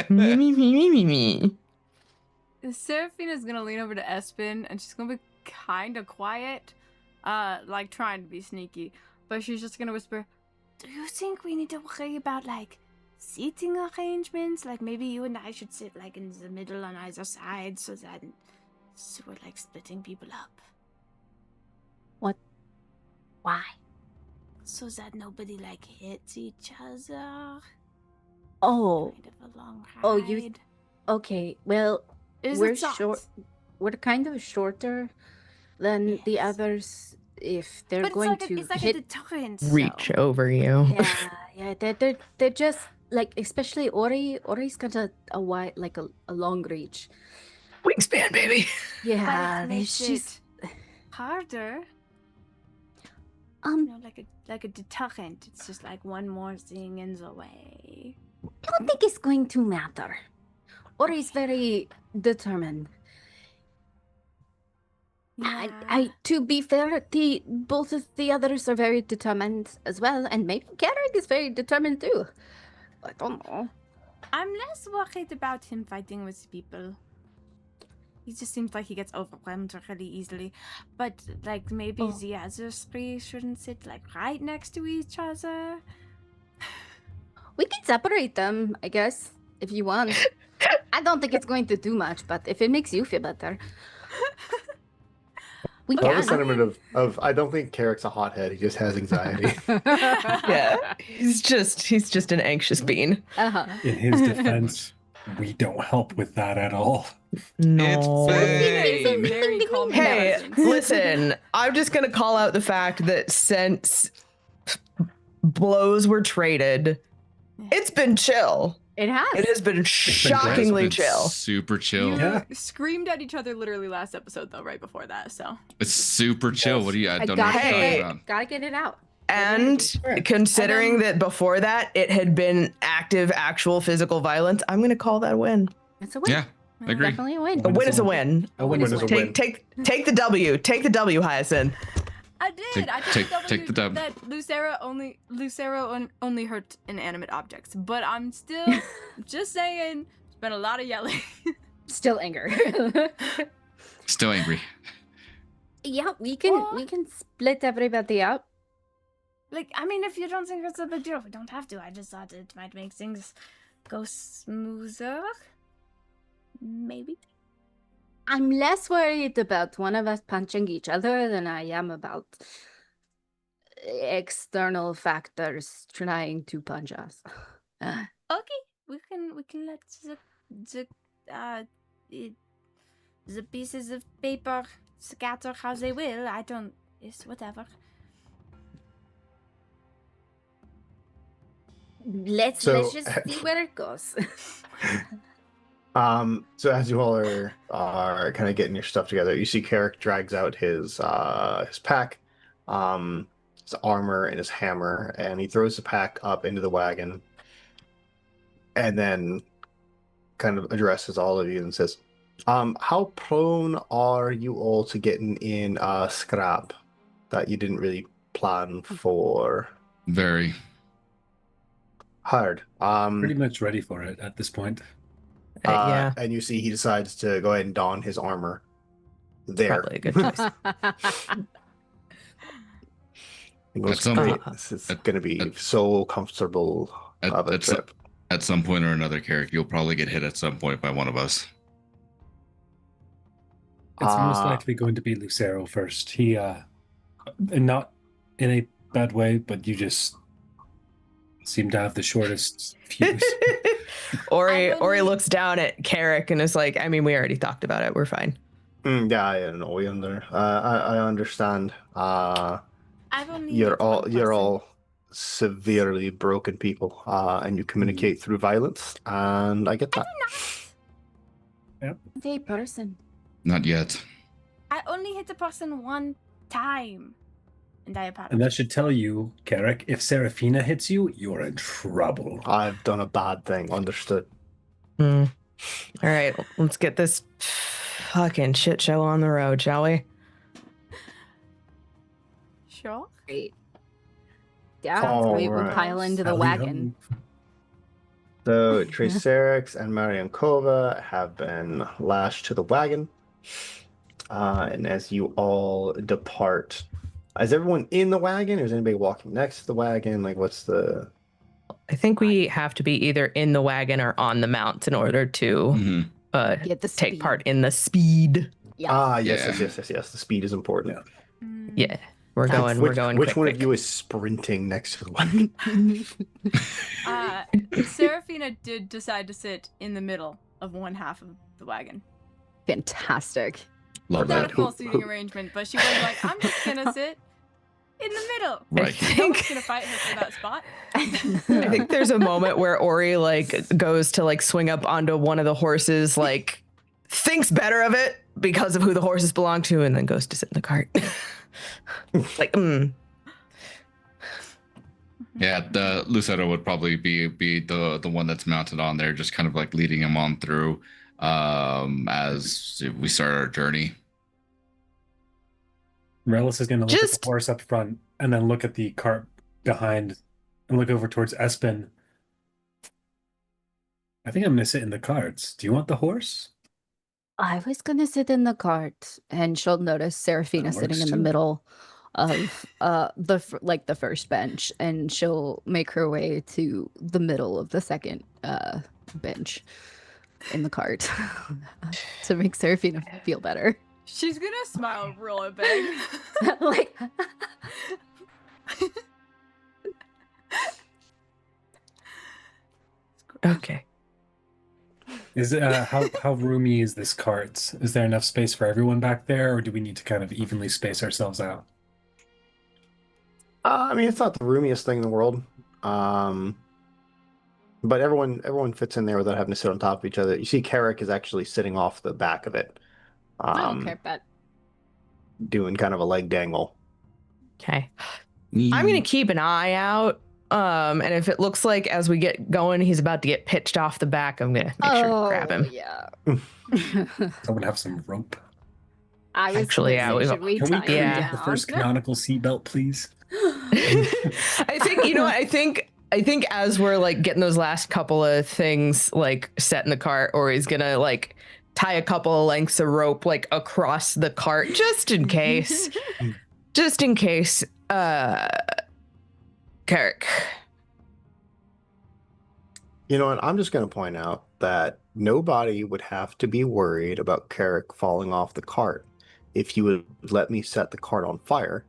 Me. Seraphina's gonna lean over to Espen and she's gonna be kind of quiet, like trying to be sneaky, but she's just gonna whisper, Do you think we need to worry about like seating arrangements? Like maybe you and I should sit like in the middle on either side so we're like splitting people up. Why? So that nobody like hits each other. Oh, Kind of a long ride. Oh, you- okay. Well, Is we're it soft? short. We're kind of shorter than the Yes. others. If they're But going it's like, to it's like a hit, deterrent. Reach so- over you. yeah, they're just like, especially Ori. Ori's got a wide, like a long reach. Wingspan, baby. Yeah, But it makes she's it harder. You know, like a deterrent. It's just like one more thing in the way. I don't think it's going to matter. Ori's very determined. Yeah. I to be fair, both of the others are very determined as well, and maybe Carrick is very determined too. I don't know. I'm less worried about him fighting with people. He just seems like he gets overwhelmed really easily. But like maybe Oh. the other three shouldn't sit like right next to each other. We can separate them, I guess, if you want. I don't think it's going to do much, but if it makes you feel better, we I love the can. sentiment of I don't think Carrick's a hothead. He just has anxiety. Yeah, he's just an anxious bean. Uh-huh. In his defense, we don't help with that at all. No. It's It's a very calm Hey, presence. listen, I'm just gonna call out the fact that since blows were traded, it's been chill. It has. It has been shockingly It's chill. super chill. You Yeah. screamed at each other literally last episode, though, right before that. So It's super chill. What do you? I I don't know what gotta you're Hey. talking get about. it. Gotta get it out. And considering And then- that before that it had been active, actual physical violence, I'm gonna call that a win. It's a win. Yeah, I agree. Definitely a win. A win is a win. A win is a win. Take the W. Take the W, Hyacinth. I did. Take- I took take- the W take the dub. that Lucero only hurt inanimate objects, but I'm still just saying. It's been a lot of yelling. Still anger. Still angry. Yeah, we can split everybody up. Like, I mean, if you don't think it's a big deal, we don't have to. I just thought it might make things go smoother. Maybe. I'm less worried about one of us punching each other than I am about external factors trying to punch us. Okay, we can let the pieces of paper scatter how they will. I don't. It's whatever. Let's So- just see where it goes. So as you all are kind of getting your stuff together, you see Carrick drags out his pack, his armor and his hammer, and he throws the pack up into the wagon, and then kind of addresses all of you and says, how prone are you all to getting in a scrap that you didn't really plan for Very. hard. Pretty much ready for it at this point. Yeah, And you see he decides to go ahead and don his armor there. probably a good choice. He goes, At some "Great, point- this is at- going to be at- so comfortable of a At, so- trip." at some point or another, Carrick, you'll probably get hit at some point by one of us. It's most Uh, likely going to be Lucero first. He, and not in a bad way, but you just seem to have the shortest fuse. Ori I've only- looks down at Carrick and is like, I mean, we already talked about it. We're fine. Yeah, I know. I understand. I've only You're hit all one you're person. all severely broken people, and you communicate through violence, and I get that. A person. Not yet. I only hit a person one time, and I apologize. And that should tell you, Carrick, if Serafina hits you, you're in trouble. I've done a bad thing. Understood. Hmm. All right, let's get this fucking shit show on the road, shall we? Sure. Great. Yeah, that's great. We Alright. pile into the Tally wagon. ho. So Triceratops and Mariankova have been lashed to the wagon, and as you all depart, is everyone in the wagon, or is anybody walking next to the wagon? Like, what's the? I think we have to be either in the wagon or on the mount in order to Mhm. Get the take speed. part in the speed. Yeah. Yes, Yeah. yes. The speed is important. Yeah. Yeah, we're That's- going. Which, we're going. Which quick, one quick. of you is sprinting next to the wagon? Serafina did decide to sit in the middle of one half of the wagon. Fantastic. Love Not that. a full seating arrangement, but she was like, I'm just gonna sit in the middle. I Right. No one's think, gonna fight her for that spot. I think there's a moment where Ori like goes to like swing up onto one of the horses, like thinks better of it because of who the horses belong to, and then goes to sit in the cart. Like, Yeah, the Lucero would probably be the one that's mounted on there, just kind of like leading him on through as we start our journey. Relis is going to look at Just- the horse up front and then look at the cart behind and look over towards Espen. I think I'm going to sit in the carts. Do you want the horse? I was gonna sit in the cart, and she'll notice Serafina That sitting works in the too. middle of the first bench, and she'll make her way to the middle of the second bench in the cart to make Serafina feel better. She's gonna smile real big. Like, okay. Is it how roomy is this cart? Is there enough space for everyone back there, or do we need to kind of evenly space ourselves out? I mean, it's not the roomiest thing in the world, but everyone fits in there without having to sit on top of each other. You see, Carrick is actually sitting off the back of it, okay, bet. doing kind of a leg dangle. Okay. I'm gonna keep an eye out. And if it looks like as we get going, he's about to get pitched off the back, I'm gonna make sure to grab him. Yeah. Someone have some rope. I was Actually, gonna yeah, say, we- should we Can we tie create him Yeah. the down? first canonical seatbelt, please? I think you know. I think as we're like getting those last couple of things like set in the cart, or he's gonna like tie a couple of lengths of rope like across the cart just in case. Just in case. Carrick. You know what? I'm just going to point out that nobody would have to be worried about Carrick falling off the cart if you would let me set the cart on fire.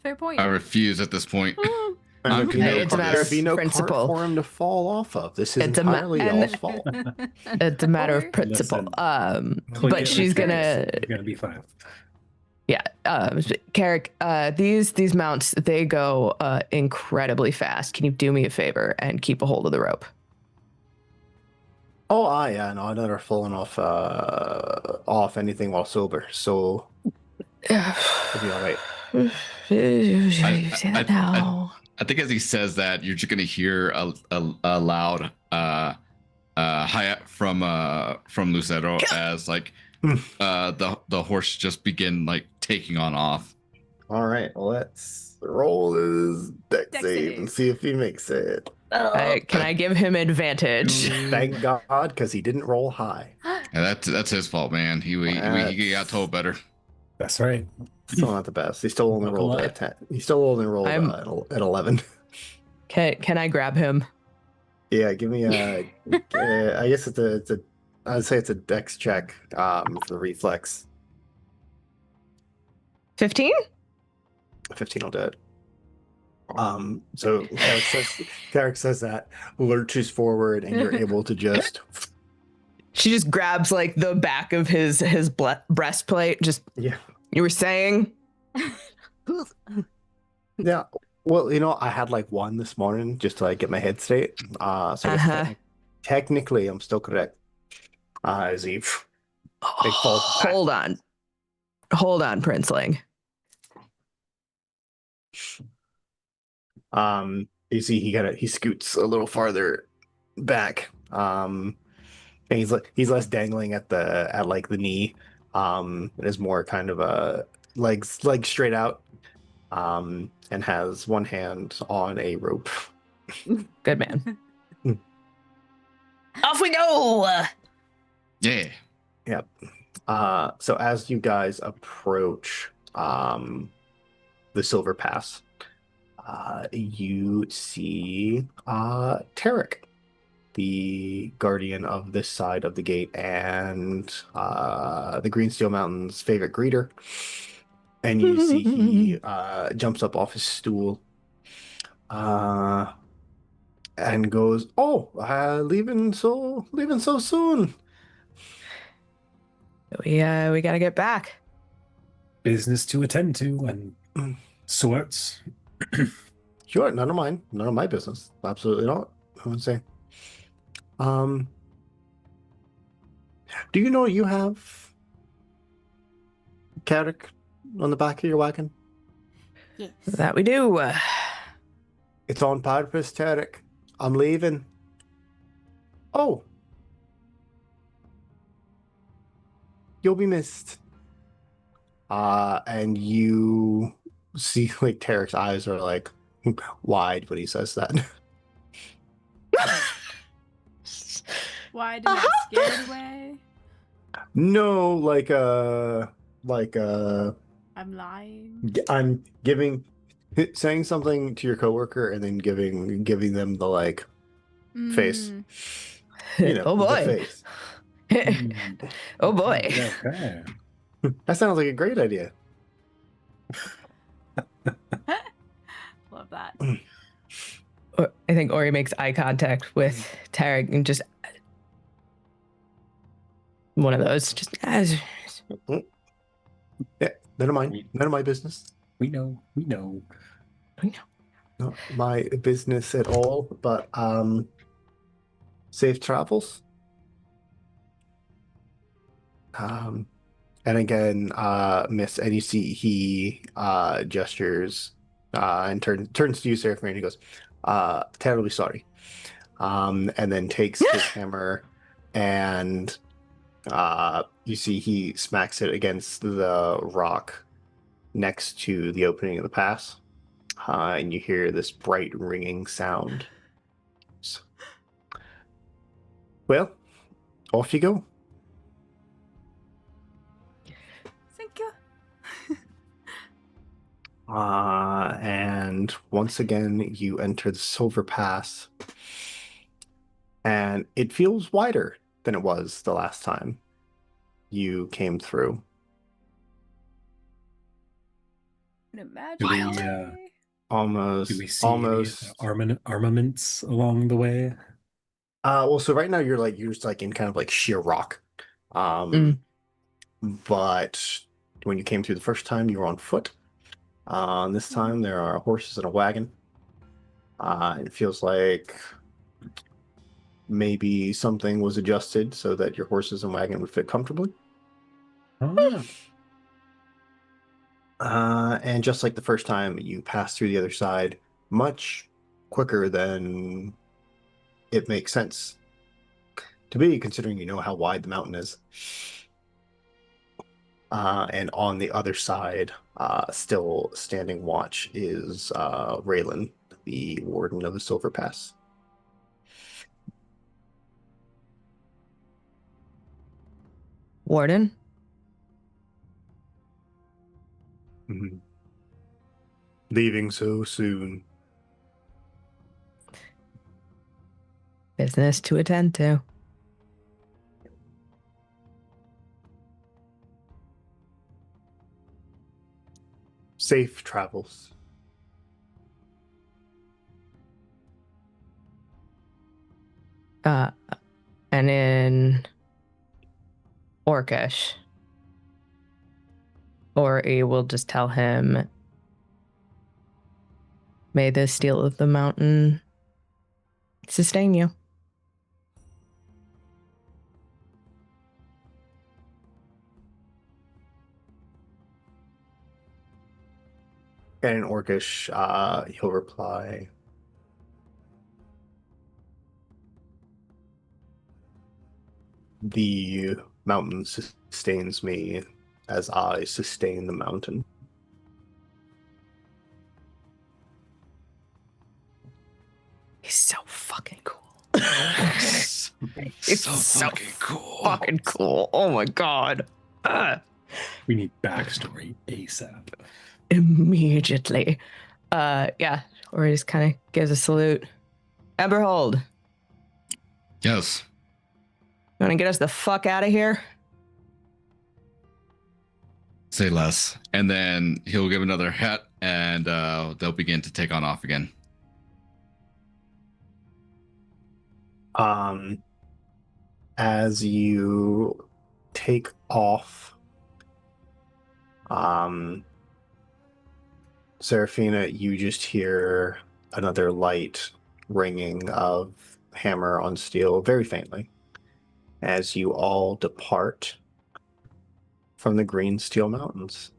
Fair point. I refuse at this point. And there'd be no It's a cart- matter there'd be of no principle. cart for him to fall off of. This is It's a ma- entirely and- y'all's fault. It's a matter Or- of principle. Listen. But she's gonna. You're gonna be fine. Yeah, Carrick, these mounts, they go incredibly fast. Can you do me a favor and keep a hold of the rope? Oh, yeah, no, I've never fallen off anything while sober, so it'll be all right. You I- say that now. I think as he says that, you're just gonna hear a loud hi from Lucero as like the horse just begin like taking on off. All right, let's roll his deck Dex save and save. see if he makes it. Can I give him advantage? Thank God, because he didn't roll high. Yeah, that's his fault, man. He got told better. That's right. Still not the best. He still only Buckle rolled up. a 10. He still only rolled at 11. Can I grab him? Yeah, give me a. I guess it's a. I'd say it's a dex check. For the reflex. 15? 15 will do it. So Tarek says that, lurches forward, and you're able to just. She just grabs like the back of his breastplate. Just Yeah. you were saying? Yeah. Well, I had like one this morning just to like get my head straight. So I guess technically I'm still correct. As he falls back. Hold on, Princeling. You see he scoots a little farther back. And he's less dangling at like the knee. And is more kind of a legs straight out. And has one hand on a rope. Good man. Off we go. Yeah. Yep. So as you guys approach the Silver Pass, you see Tarek, the guardian of this side of the gate, and the Greensteel Mountains' favorite greeter. And you see he jumps up off his stool and goes, "Oh, leaving so soon." We gotta get back. Business to attend to and sorts. Sure, none of my business. Absolutely not. I would say. Do you know you have Carrick on the back of your wagon? Yes. That we do. It's on purpose, Tarek. I'm leaving. Oh. You'll be missed. And you see like Tarek's eyes are like wide when he says that. Wide in a scared way. No, I'm lying. I'm saying something to your coworker and then giving them the like face. Oh The boy. face. Oh boy. Okay. That sounds like a great idea. Love that. I think Ori makes eye contact with Tarek and just one of those. Just Yeah, none of mine. None of my business. We know. Not my business at all. But safe travels. And again, Miss, and you see he gestures and turns to you, Seraphine, and he goes, terribly sorry. And then takes his hammer and you see he smacks it against the rock next to the opening of the pass. And you hear this bright ringing sound. Well, off you go. Thank you. And once again, you enter the Silver Pass, and it feels wider than it was the last time you came through. Imagine. Do we, Almost. Do we see almost. any armaments along the way? Well, so right now you're just like in kind of like sheer rock. But when you came through the first time, you were on foot. This time there are horses and a wagon. It feels like maybe something was adjusted so that your horses and wagon would fit comfortably. Oh. And just like the first time, you pass through the other side much quicker than it makes sense to be, considering you know how wide the mountain is. And on the other side, still standing watch, is Raylan, the warden of the Silver Pass. Warden? Mhm. Leaving so soon. Business to attend to. Safe travels. And in Orcish. Or he will just tell him, may the steel of the mountain sustain you. And in Orcish, he'll reply, the mountain sustains me as I sustain the mountain. He's so fucking cool. It's It's so fucking cool. Fucking cool. Oh my god. We need backstory ASAP. Immediately. Yeah. Or he just kind of gives a salute. Emberhold, Yes. you want to get us the fuck out of here? Say less. And then he'll give another hat, and they'll begin to take on off again. As you take off, Seraphina, you just hear another light ringing of hammer on steel, very faintly, as you all depart from the Green Steel Mountains.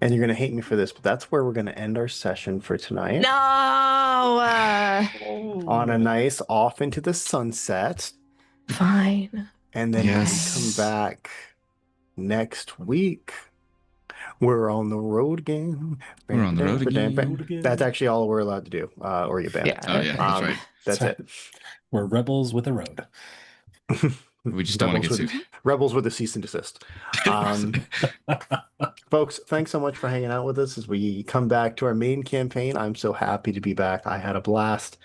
And you're going to hate me for this, but that's where we're going to end our session for tonight. No. On a nice off into the sunset. Fine. And then Yes. when we come back next week, we're on the road again. We're on the road again. That's actually all we're allowed to do, or you ban. Yeah. Oh, yeah, that's right. That's Sorry. it. We're rebels with a road. We just don't want to get sued. Rebels with a cease and desist. Folks, thanks so much for hanging out with us as we come back to our main campaign. I'm so happy to be back. I had a blast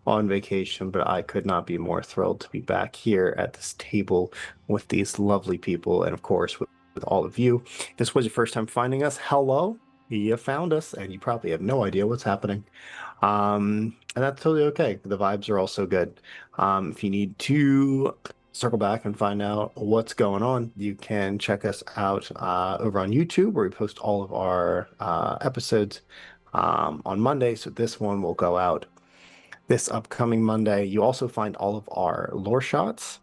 on vacation, but I could not be more thrilled to be back here at this table with these lovely people, and of course with all of you. If this was your first time finding us, hello. You found us, and you probably have no idea what's happening. And that's totally okay. The vibes are also good. If you need to circle back and find out what's going on, you can check us out over on YouTube, where we post all of our episodes on Monday. So this one will go out this upcoming Monday. You also find all of our lore shots,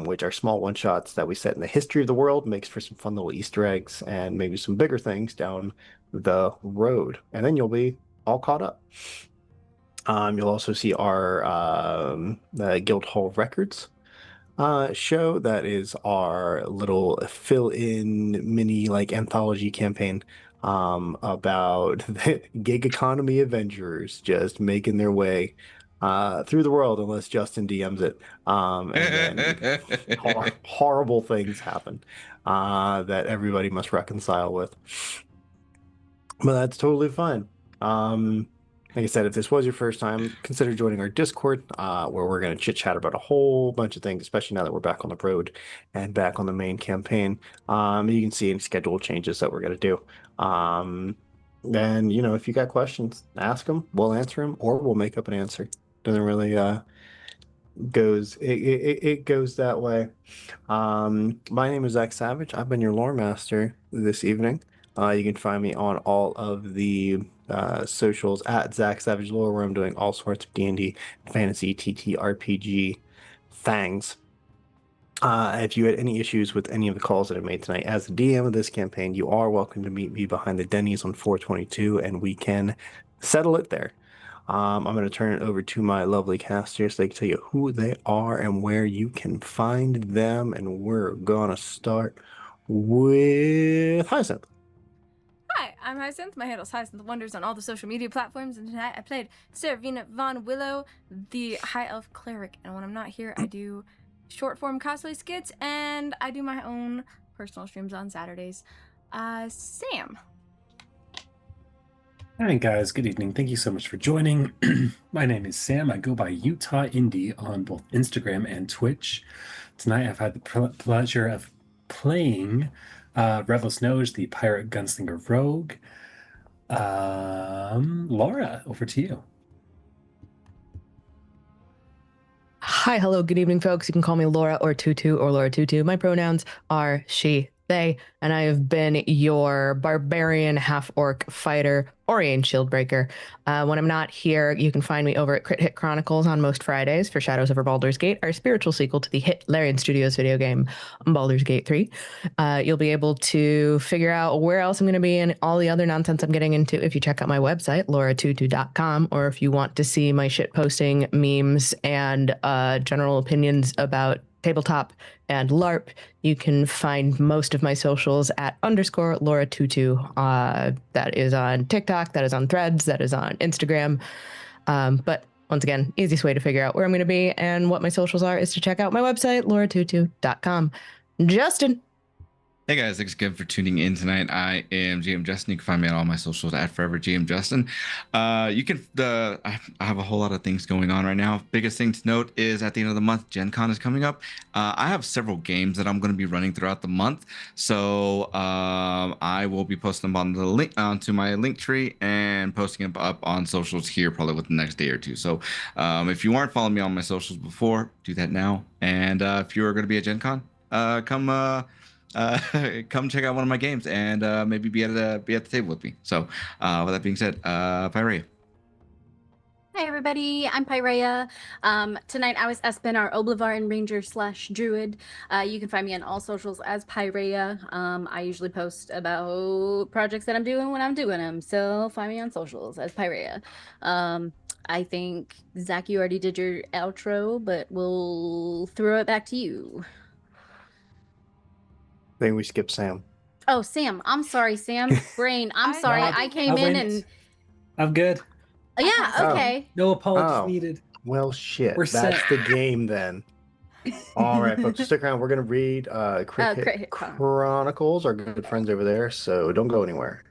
which are small one shots that we set in the history of the world, makes for some fun little Easter eggs and maybe some bigger things down the road. And then you'll be all caught up. You'll also see our Guildhall Records show. That is our little fill-in mini anthology campaign about the gig economy Avengers just making their way through the world, unless Justin DMs it, and then horrible things happen that everybody must reconcile with. But that's totally fine. Like I said, if this was your first time, consider joining our Discord, where we're going to chit chat about a whole bunch of things, especially now that we're back on the road and back on the main campaign. You can see any schedule changes that we're going to do. And, if you got questions, ask them, we'll answer them, or we'll make up an answer. Doesn't really it goes that way. My name is Zach Savage. I've been your lore master this evening. You can find me on all of the socials at Zach Savage Lore, where I'm doing all sorts of D&D, fantasy, TTRPG things. If you had any issues with any of the calls that I made tonight, as the DM of this campaign, you are welcome to meet me behind the Denny's on 422, and we can settle it there. I'm going to turn it over to my lovely casters so they can tell you who they are and where you can find them. And we're going to start with Hyacinth. Hi, I'm Hyacinth. My handle's Hyacinth Wonders on all the social media platforms, and tonight I played Seravina Von Willow, the High Elf Cleric. And when I'm not here, I do short form cosplay skits, and I do my own personal streams on Saturdays. Sam. Hi guys, good evening. Thank you so much for joining. My name is Sam. I go by Utah Indie on both Instagram and Twitch. Tonight I've had the pleasure of playing Rebel Snows, the pirate gunslinger rogue. Laura, over to you. Hi, hello, good evening, folks. You can call me Laura or Tutu or Laura Tutu. My pronouns are she, they, and I have been your barbarian half-orc fighter, Oriane Shieldbreaker. When I'm not here, you can find me over at Crit Hit Chronicles on most Fridays for Shadows Over Baldur's Gate, our spiritual sequel to the hit Larian Studios video game, Baldur's Gate 3. You'll be able to figure out where else I'm going to be and all the other nonsense I'm getting into if you check out my website, lauratutu.com, or if you want to see my shit posting, memes, and general opinions about tabletop and LARP, you can find most of my socials at _LauraTutu. That is on TikTok, that is on Threads, that is on Instagram. But once again, easiest way to figure out where I'm going to be and what my socials are is to check out my website, lauratutu.com. Justin. Hey guys, thanks again for tuning in tonight. I am GM Justin. You can find me on all my socials at Forever GM Justin. I have a whole lot of things going on right now. Biggest thing to note is at the end of the month, Gen Con is coming up. I have several games that I'm going to be running throughout the month, so I will be posting them on the link onto my link tree and posting them up on socials here probably within the next day or two. So if you weren't following me on my socials before, do that now. And if you are going to be at Gen Con, come check out one of my games and maybe be at the table with me. So with that being said, Pyrea. Hi everybody, I'm Pyrea. Tonight I was Espen, our Oblivaran Ranger / Druid. You can find me on all socials as Pyrea. I usually post about projects that I'm doing when I'm doing them, so find me on socials as Pyrea. I think, Zach, you already did your outro, but we'll throw it back to you. I think we skip Sam. Oh, Sam. I'm sorry, Sam. Brain. I'm sorry. I'll- I came I'll in wait. and I'm good. yeah, Oh. okay. No apologies Oh. needed. Well, shit. We're That's set. the game then. All right, folks, stick around. We're going to read Crit Crit Hit Hit Chronicles, our good friends over there, so don't go anywhere.